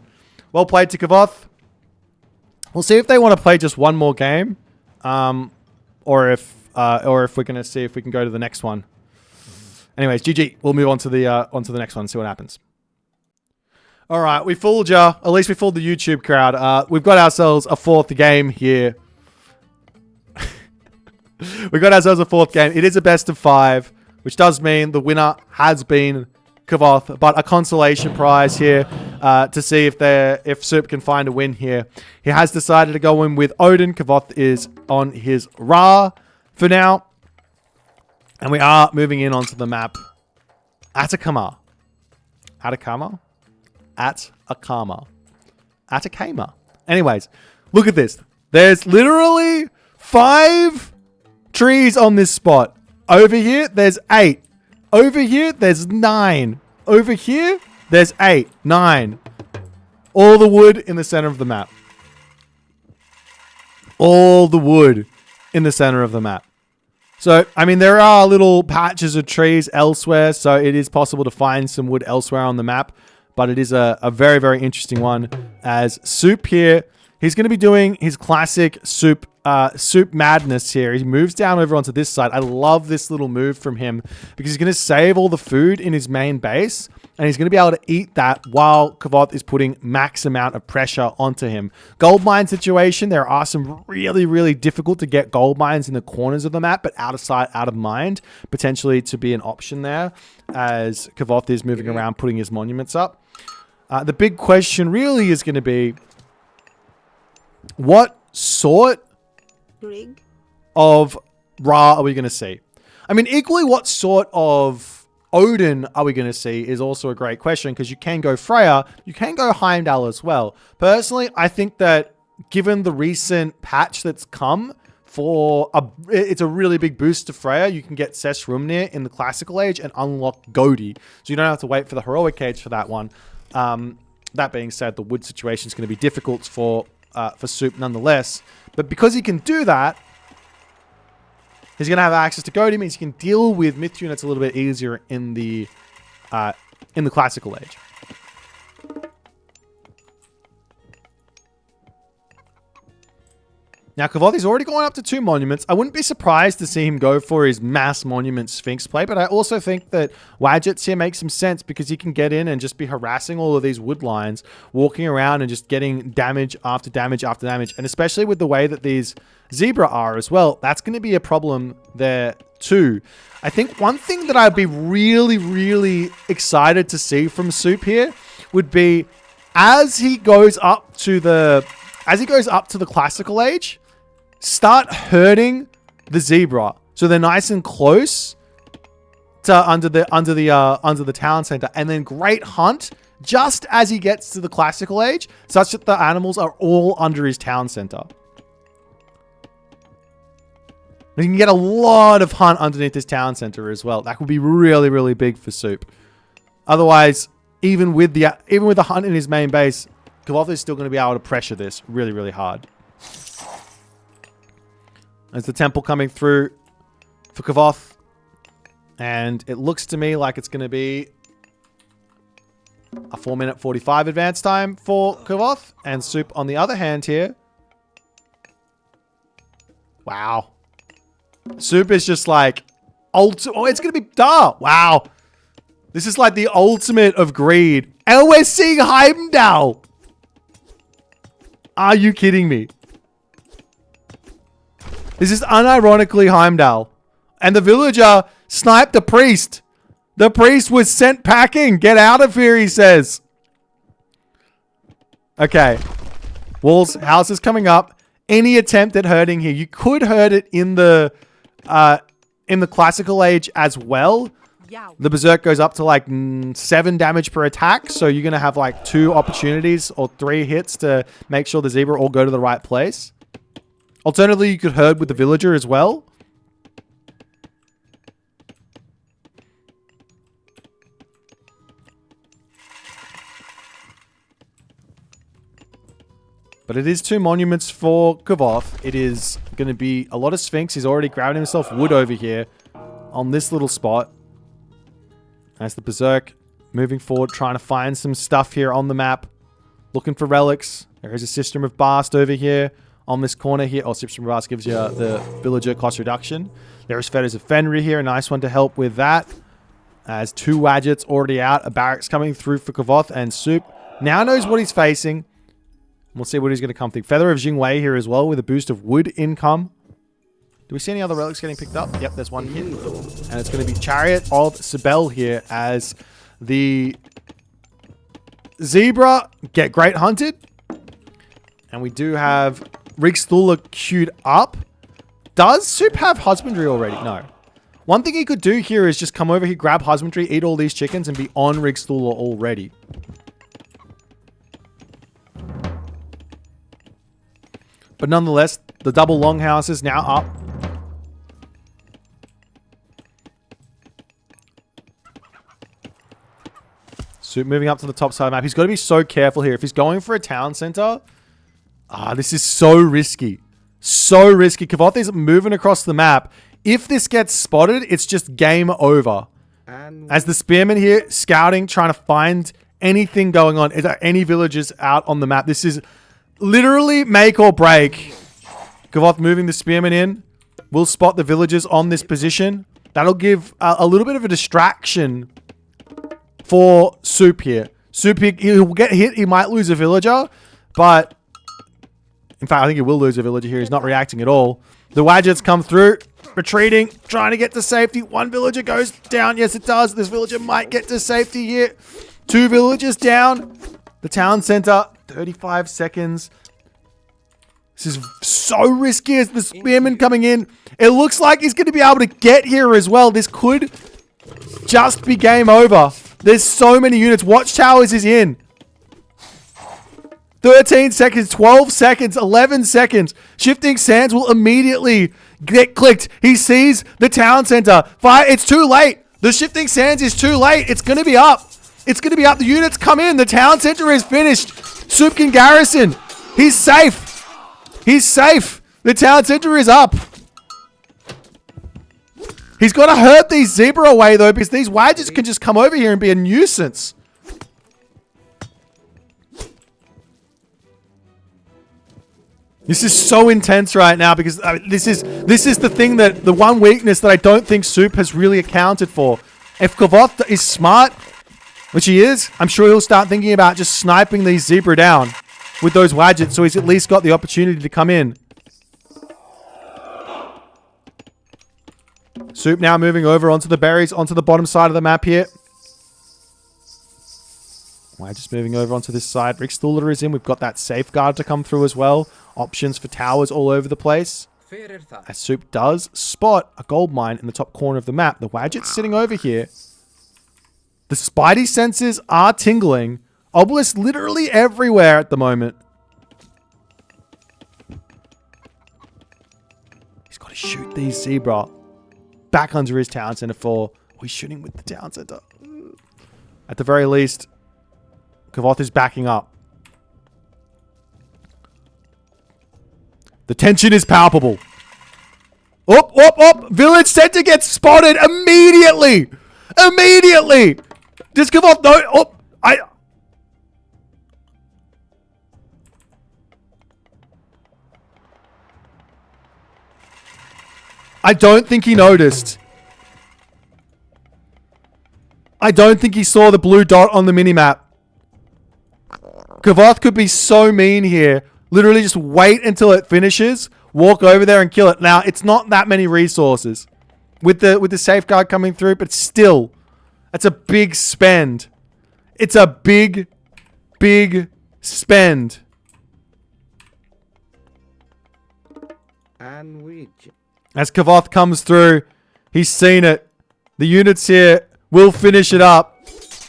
Well played to Kvoth. We'll see if they want to play just one more game. Or if we're going to see if we can go to the next one. Anyways, GG. We'll move on to the next one and see what happens. All right, we fooled ya. At least we fooled the YouTube crowd. We've got ourselves a 4th game here. We got ourselves a 4th game. It is a best of 5, which does mean the winner has been Kvoth, but a consolation prize here to see if Soup can find a win here. He has decided to go in with Odin. Kvoth is on his Ra for now. And we are moving in onto the map. Atacama. Atacama? Atacama. Anyways, look at this. There's literally 5 trees on this spot. Over here, there's 8. Over here, there's 9. Over here, there's 8, 9. All the wood in the center of the map. All the wood in the center of the map. So, I mean, there are little patches of trees elsewhere, so it is possible to find some wood elsewhere on the map. But it is a very, very interesting one. As Soup here, he's going to be doing his classic Soup madness here. He moves down over onto this side. I love this little move from him because he's going to save all the food in his main base. And he's going to be able to eat that while Kvoth is putting max amount of pressure onto him. Gold mine situation. There are some really, really difficult to get gold mines in the corners of the map, but out of sight, out of mind, potentially to be an option there as Kvoth is moving around, putting his monuments up. The big question really is going to be, what sort of Ra are we going to see? I mean, equally, what sort of Odin are we going to see is also a great question because you can go Freya, you can go Heimdall as well. Personally, I think that given the recent patch that's come it's a really big boost to Freya. You can get Sesrumnir in the Classical Age and unlock Godi. So you don't have to wait for the Heroic Age for that one. That being said, the wood situation is going to be difficult for Soup nonetheless. But because he can do that, he's going to have access to Godi. Means he can deal with myth units a little bit easier in the Classical Age. Now, Kvoth is already going up to 2 monuments. I wouldn't be surprised to see him go for his mass monument Sphinx play, but I also think that Wadget's here makes some sense because he can get in and just be harassing all of these wood lines, walking around and just getting damage after damage after damage. And especially with the way that these Zebra are as well, that's going to be a problem there too. I think one thing that I'd be really, really excited to see from Soup here would be as he goes up to the classical age, start herding the Zebra so they're nice and close to under the town center, and then great hunt just as he gets to the classical age, such that the animals are all under his town center. You can get a lot of hunt underneath this town center as well. That would be really, really big for Soup. Otherwise, even with the hunt in his main base, Kvoth is still going to be able to pressure this really, really hard. There's the temple coming through for Kvoth. And it looks to me like it's going to be a 4-minute 45 advance time for Kvoth. And Soup on the other hand here. Wow. Soup is just like... Oh, it's going to be... Wow. This is like the ultimate of greed. And we're seeing Heimdall. Are you kidding me? This is unironically Heimdall. And the villager sniped the priest. The priest was sent packing. Get out of here, he says. Okay. Walls, houses coming up. Any attempt at herding here. You could herd it in the classical age as well. The Berserk goes up to like 7 damage per attack. So you're going to have like 2 opportunities or 3 hits to make sure the Zebra all go to the right place. Alternatively, you could herd with the Villager as well. But it is 2 monuments for Kvoth. It is going to be a lot of Sphinx. He's already grabbing himself wood over here on this little spot. As the Berserk moving forward, trying to find some stuff here on the map. Looking for relics. There is a System of Bast over here on this corner here. Oh, System of Bast gives you the Villager cost reduction. There is Fetters of Fenrir here. A nice one to help with that. As 2 Wadgets already out. A Barracks coming through for Kvoth. And Soup now knows what he's facing. We'll see what he's going to come through. Feather of Jingwei here as well with a boost of wood income. Do we see any other relics getting picked up? Yep, there's one here. And it's going to be Chariot of Sibel here as the Zebra get great hunted. And we do have Rigstula queued up. Does Soup have Husbandry already? No. One thing he could do here is just come over here, grab Husbandry, eat all these chickens, and be on Rigstula already. But nonetheless, the double longhouse is now up. Soup moving up to the top side of the map. He's got to be so careful here. If he's going for a town center, this is so risky. So risky. Kvoth is moving across the map. If this gets spotted, it's just game over. As the Spearman here, scouting, trying to find anything going on. Is there any villagers out on the map? This is literally make or break. Kvoth moving the Spearman in. We'll spot the villagers on this position. That'll give a little bit of a distraction for Soup here. Soup, he'll get hit. He might lose a villager, but in fact, I think he will lose a villager here. He's not reacting at all. The Wadgets come through, retreating, trying to get to safety. 1 villager goes down. Yes, it does. This villager might get to safety here. 2 villagers down. The town center, 35 seconds. This is so risky as the Spearman coming in. It looks like he's going to be able to get here as well. This could just be game over. There's so many units. Watchtowers is in. 13 seconds, 12 seconds, 11 seconds. Shifting Sands will immediately get clicked. He sees the town center. Fire. It's too late. The Shifting Sands is too late. It's going to be up. It's going to be up. The units come in. The town center is finished. Soup can garrison. He's safe. He's safe. The town center is up. He's got to hurt these Zebra away, though, because these Wadgets can just come over here and be a nuisance. This is so intense right now because this is the thing that the one weakness that I don't think Soup has really accounted for. If Kvoth is smart, which he is, I'm sure he'll start thinking about just sniping these Zebra down with those Wadgets, so he's at least got the opportunity to come in. Soup now moving over onto the berries, onto the bottom side of the map here. Just moving over onto this side. Rickstuller is in. We've got that safeguard to come through as well. Options for towers all over the place. As Soup does spot a gold mine in the top corner of the map. The Wadget's sitting over here. The Spidey senses are tingling. Obelisk literally everywhere at the moment. He's got to shoot these Zebra. Back under his town center for... Oh, he's shooting with the town center. At the very least, Kvoth is backing up. The tension is palpable. Up. Village center gets spotted immediately. Immediately. Does Kvoth know? Oh, I don't think he noticed. I don't think he saw the blue dot on the minimap. Kvoth could be so mean here. Literally just wait until it finishes, walk over there and kill it. Now, it's not that many resources with the safeguard coming through, but still, that's a big spend. It's a big spend. As Kvoth comes through, he's seen it. The units here will finish it up.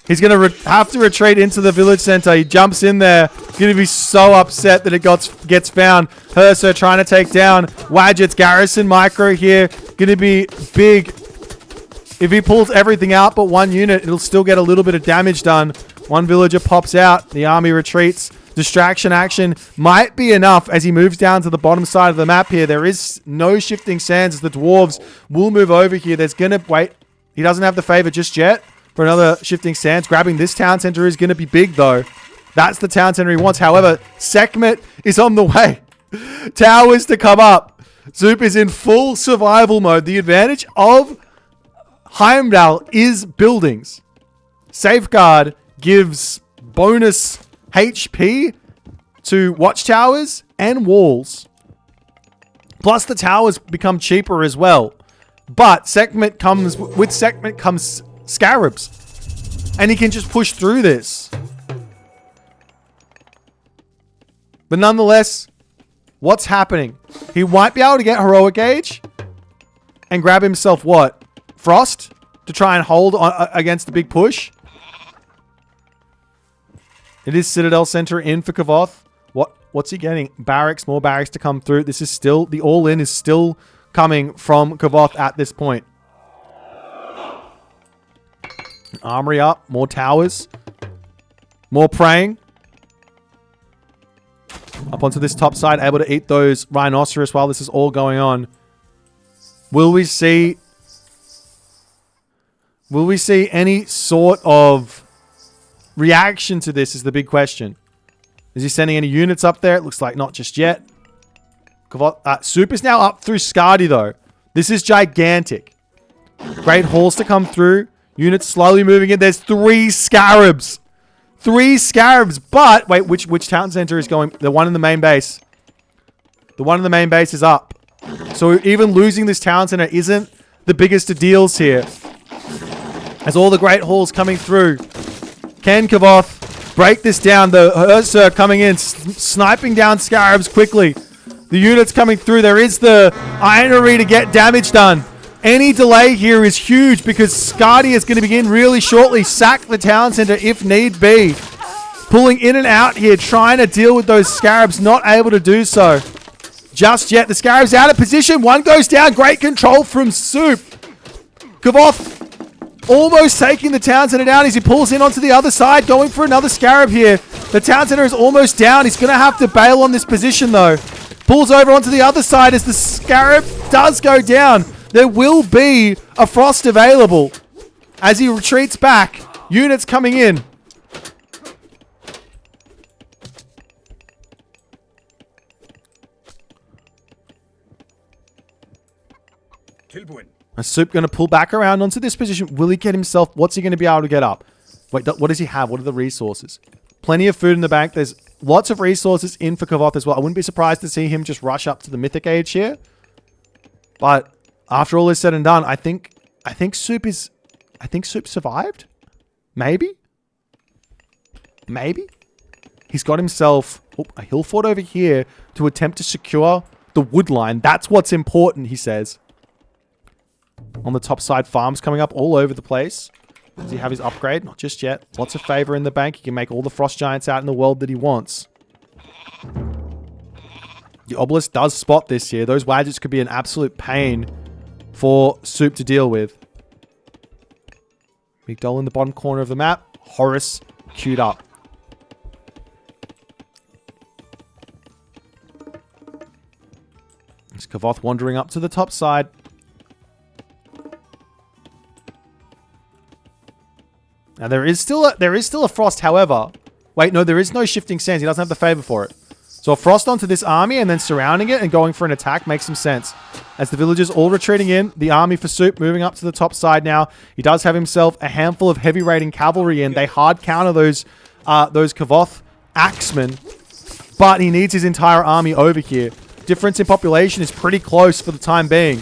He's going to have to retreat into the village center. He jumps in there. Going to be so upset that it gets found. Herser trying to take down Wadget's garrison micro here. Going to be big. If he pulls everything out but one unit, it'll still get a little bit of damage done. One villager pops out. The army retreats. Distraction action might be enough as he moves down to the bottom side of the map here. There is no shifting sands as the dwarves will move over here. There's going to... Wait. He doesn't have the favor just yet for another shifting sands. Grabbing this town center is going to be big, though. That's the town center he wants. However, Sekhmet is on the way. Towers to come up. Zoop is in full survival mode. The advantage of Heimdall is buildings. Safeguard gives bonus HP to watchtowers and walls. Plus, the towers become cheaper as well. But Sekhmet comes... With Sekhmet comes... Scarabs, and he can just push through this. But nonetheless, what's happening? He might be able to get heroic age and grab himself what? Frost to try and hold on against the big push. It is Citadel Center in for Kvoth. What's he getting? Barracks, more barracks to come through. This is still the all-in is still coming from Kvoth at this point. Armory up. More towers. More praying. Up onto this top side. Able to eat those rhinoceros while this is all going on. Will we see any sort of reaction to this is the big question. Is he sending any units up there? It looks like not just yet. Soup is now up through Skadi, though. This is gigantic. Great halls to come through. Units slowly moving in. There's 3 scarabs. 3 scarabs. But, wait, which town center is going? The one in the main base. The one in the main base is up. So even losing this town center isn't the biggest of deals here. As all the great halls coming through. Can Kvoth break this down? The Ursa coming in, sniping down scarabs quickly. The units coming through. There is the ironry to get damage done. Any delay here is huge because Skadi is going to begin really shortly. Sack the town center if need be. Pulling in and out here, trying to deal with those scarabs. Not able to do so just yet. The scarab's out of position. One goes down. Great control from Soup. Kvoth almost taking the town center down as he pulls in onto the other side. Going for another scarab here. The town center is almost down. He's going to have to bail on this position though. Pulls over onto the other side as the scarab does go down. There will be a frost available as he retreats back. Units coming in. Is Soup going to pull back around onto this position? Will he get himself? What's he going to be able to get up? Wait, what does he have? What are the resources? Plenty of food in the bank. There's lots of resources in for Kvoth as well. I wouldn't be surprised to see him just rush up to the Mythic Age here. But after all is said and done, I think Soup survived. Maybe. He's got himself a hill fort over here to attempt to secure the wood line. That's what's important, he says. On the top side, farms coming up all over the place. Does he have his upgrade? Not just yet. Lots of favor in the bank. He can make all the frost giants out in the world that he wants. The obelisk does spot this here. Those Wadgets could be an absolute pain for Soup to deal with. Big doll in the bottom corner of the map. Horus queued up. There's Kvoth wandering up to the top side. Now there is still a frost, however. Wait, no, there is no shifting sands. He doesn't have the favor for it. So a frost onto this army and then surrounding it and going for an attack makes some sense. As the villagers all retreating in, the army for Soup moving up to the top side now. He does have himself a handful of heavy raiding cavalry in. They hard counter those Kvoth axemen, but he needs his entire army over here. Difference in population is pretty close for the time being.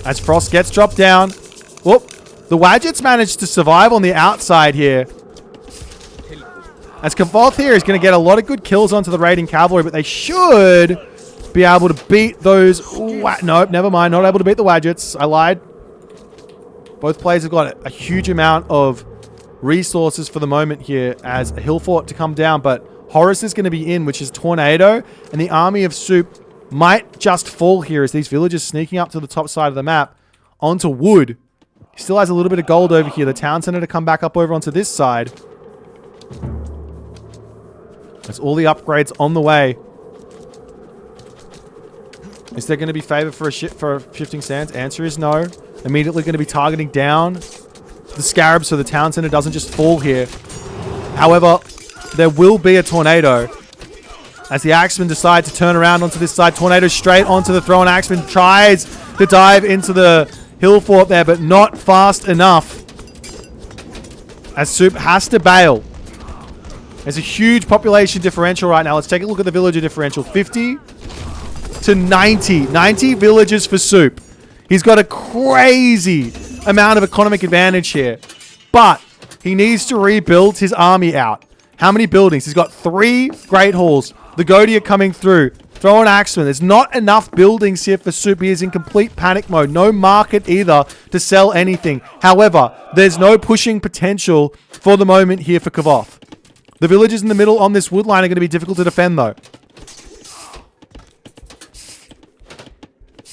As frost gets dropped down. Whoop. The Wadgets managed to survive on the outside here. As Kvoth here is going to get a lot of good kills onto the raiding cavalry, but they should be able to beat those... Nope, never mind. Not able to beat the Wadgets. I lied. Both players have got a huge amount of resources for the moment here as a hill fort to come down, but Horus is going to be in, which is Tornado, and the army of Soup might just fall here as these villagers sneaking up to the top side of the map onto wood. He still has a little bit of gold over here. The town center to come back up over onto this side. There's all the upgrades on the way. Is there going to be favor for shifting sands? Answer is no. Immediately going to be targeting down the scarab so the town center doesn't just fall here. However, there will be a tornado as the axemen decide to turn around onto this side. Tornado straight onto the thrown axeman. Tries to dive into the hill fort there, but not fast enough. As Soup has to bail. There's a huge population differential right now. Let's take a look at the villager differential. 50 to 90. 90 villagers for Soup. He's got a crazy amount of economic advantage here. But he needs to rebuild his army out. How many buildings? He's got 3 Great Halls. The Godia coming through. Throw an axeman. There's not enough buildings here for Soup. He is in complete panic mode. No market either to sell anything. However, there's no pushing potential for the moment here for Kvoth. The villages in the middle on this wood line are going to be difficult to defend, though.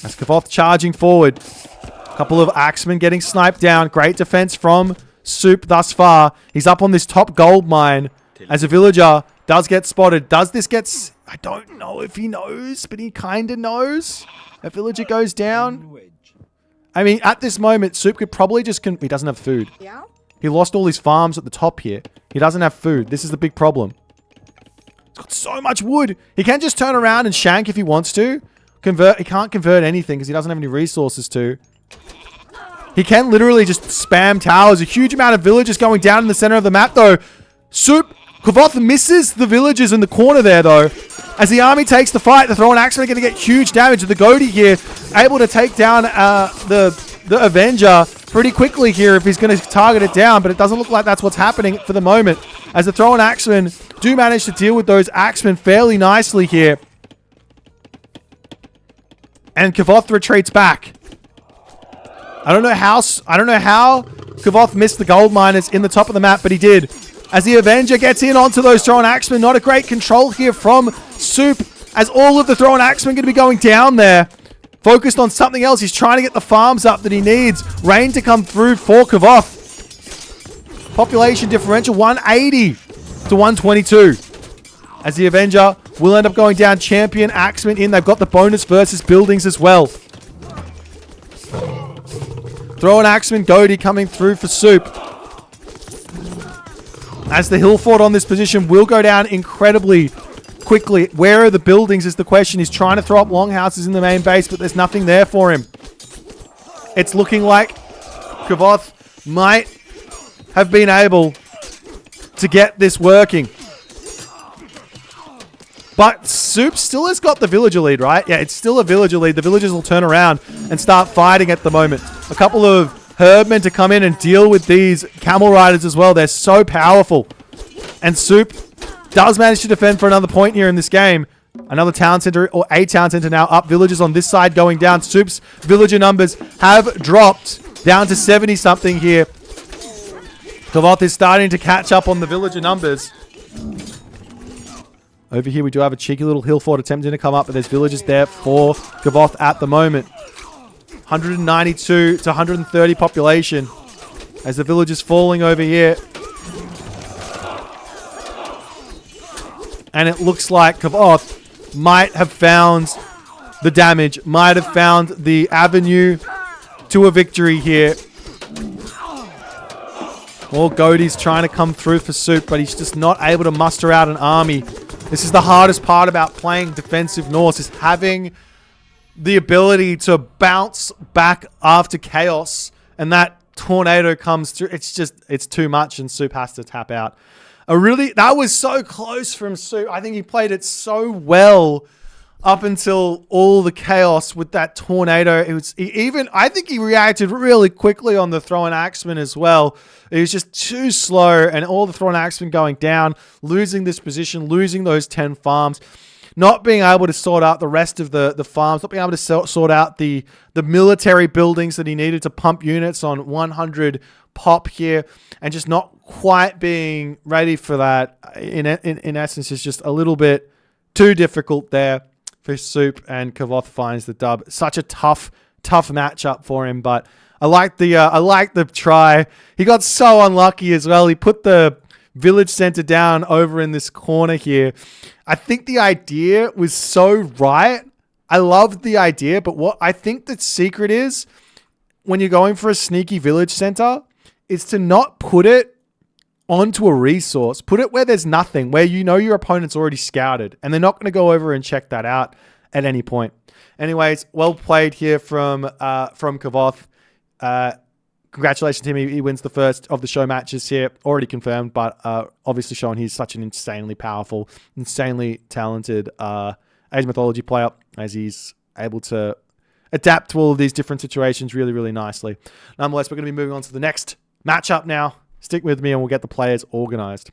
As Kvoth charging forward. A couple of axemen getting sniped down. Great defense from Soup thus far. He's up on this top gold mine. As a villager does get spotted. Does this get... I don't know if he knows, but he kind of knows. A villager goes down. I mean, at this moment, Soup could probably just... He doesn't have food. Yeah. He lost all his farms at the top here. He doesn't have food. This is the big problem. He's got so much wood. He can just turn around and shank if he wants to. He can't convert anything because he doesn't have any resources to. He can literally just spam towers. A huge amount of villagers going down in the center of the map, though. Kvoth misses the villagers in the corner there, though. As the army takes the fight, the throwing axemen are going to get huge damage. The Goaty here able to take down the Avenger pretty quickly here if he's going to target it down, but it doesn't look like that's what's happening for the moment. As the throwing axemen do manage to deal with those axemen fairly nicely here. And Kvoth retreats back. I don't know how Kvoth missed the gold miners in the top of the map, but he did. As the Avenger gets in onto those thrown axemen. Not a great control here from Soup. As all of the thrown axemen are going to be going down there. Focused on something else. He's trying to get the farms up that he needs. Rain to come through for Kvoth. Population differential 180 to 122. As the Avenger will end up going down. Champion axemen in. They've got the bonus versus buildings as well. Throw an axeman Goaty coming through for Soup. As the hill fort on this position will go down incredibly quickly. Where are the buildings is the question. He's trying to throw up longhouses in the main base, but there's nothing there for him. It's looking like Kvoth might have been able to get this working. But Soup still has got the villager lead, right? Yeah, it's still a villager lead. The villagers will turn around and start fighting at the moment. A couple of Herbmen to come in and deal with these camel riders as well. They're so powerful. And Soup does manage to defend for another point here in this game. Another town center, or a town center now up. Villagers on this side going down. Soup's villager numbers have dropped down to 70-something here. Kvoth is starting to catch up on the villager numbers. Over here, we do have a cheeky little hill fort attempting to come up, but there's villagers there for Kvoth at the moment. 192 to 130 population as the village is falling over here. And it looks like Kvoth might have found the damage, might have found the avenue to a victory here. Well, Goaty's trying to come through for Soup, but he's just not able to muster out an army. This is the hardest part about playing defensive Norse, is having the ability to bounce back after chaos, and that tornado comes through. It's too much, and Soup has to tap out. That was so close from Soup. I think he played it so well up until all the chaos with that tornado. I think he reacted really quickly on the throw and axeman as well. It was just too slow, and all the throw and axeman going down, losing this position, losing those 10 farms, not being able to sort out the rest of the farms, not being able to sort out the military buildings that he needed to pump units on 100 pop here, and just not quite being ready for that. In essence, is just a little bit too difficult there for Soup, and Kvoth finds the dub. Such a tough matchup for him, but I like the try. He got so unlucky as well. He put the village center down over in this corner here. I think the idea was so right. I loved the idea, but what I think the secret is when you're going for a sneaky village center is to not put it onto a resource. Put it where there's nothing, where you know your opponent's already scouted, and they're not going to go over and check that out at any point. Anyways, well played here from Kvoth. Congratulations to him. He wins the first of the show matches here. Already confirmed, but obviously showing he's such an insanely powerful, insanely talented Age Mythology player, as he's able to adapt to all of these different situations really, really nicely. Nonetheless, we're going to be moving on to the next matchup now. Stick with me and we'll get the players organized.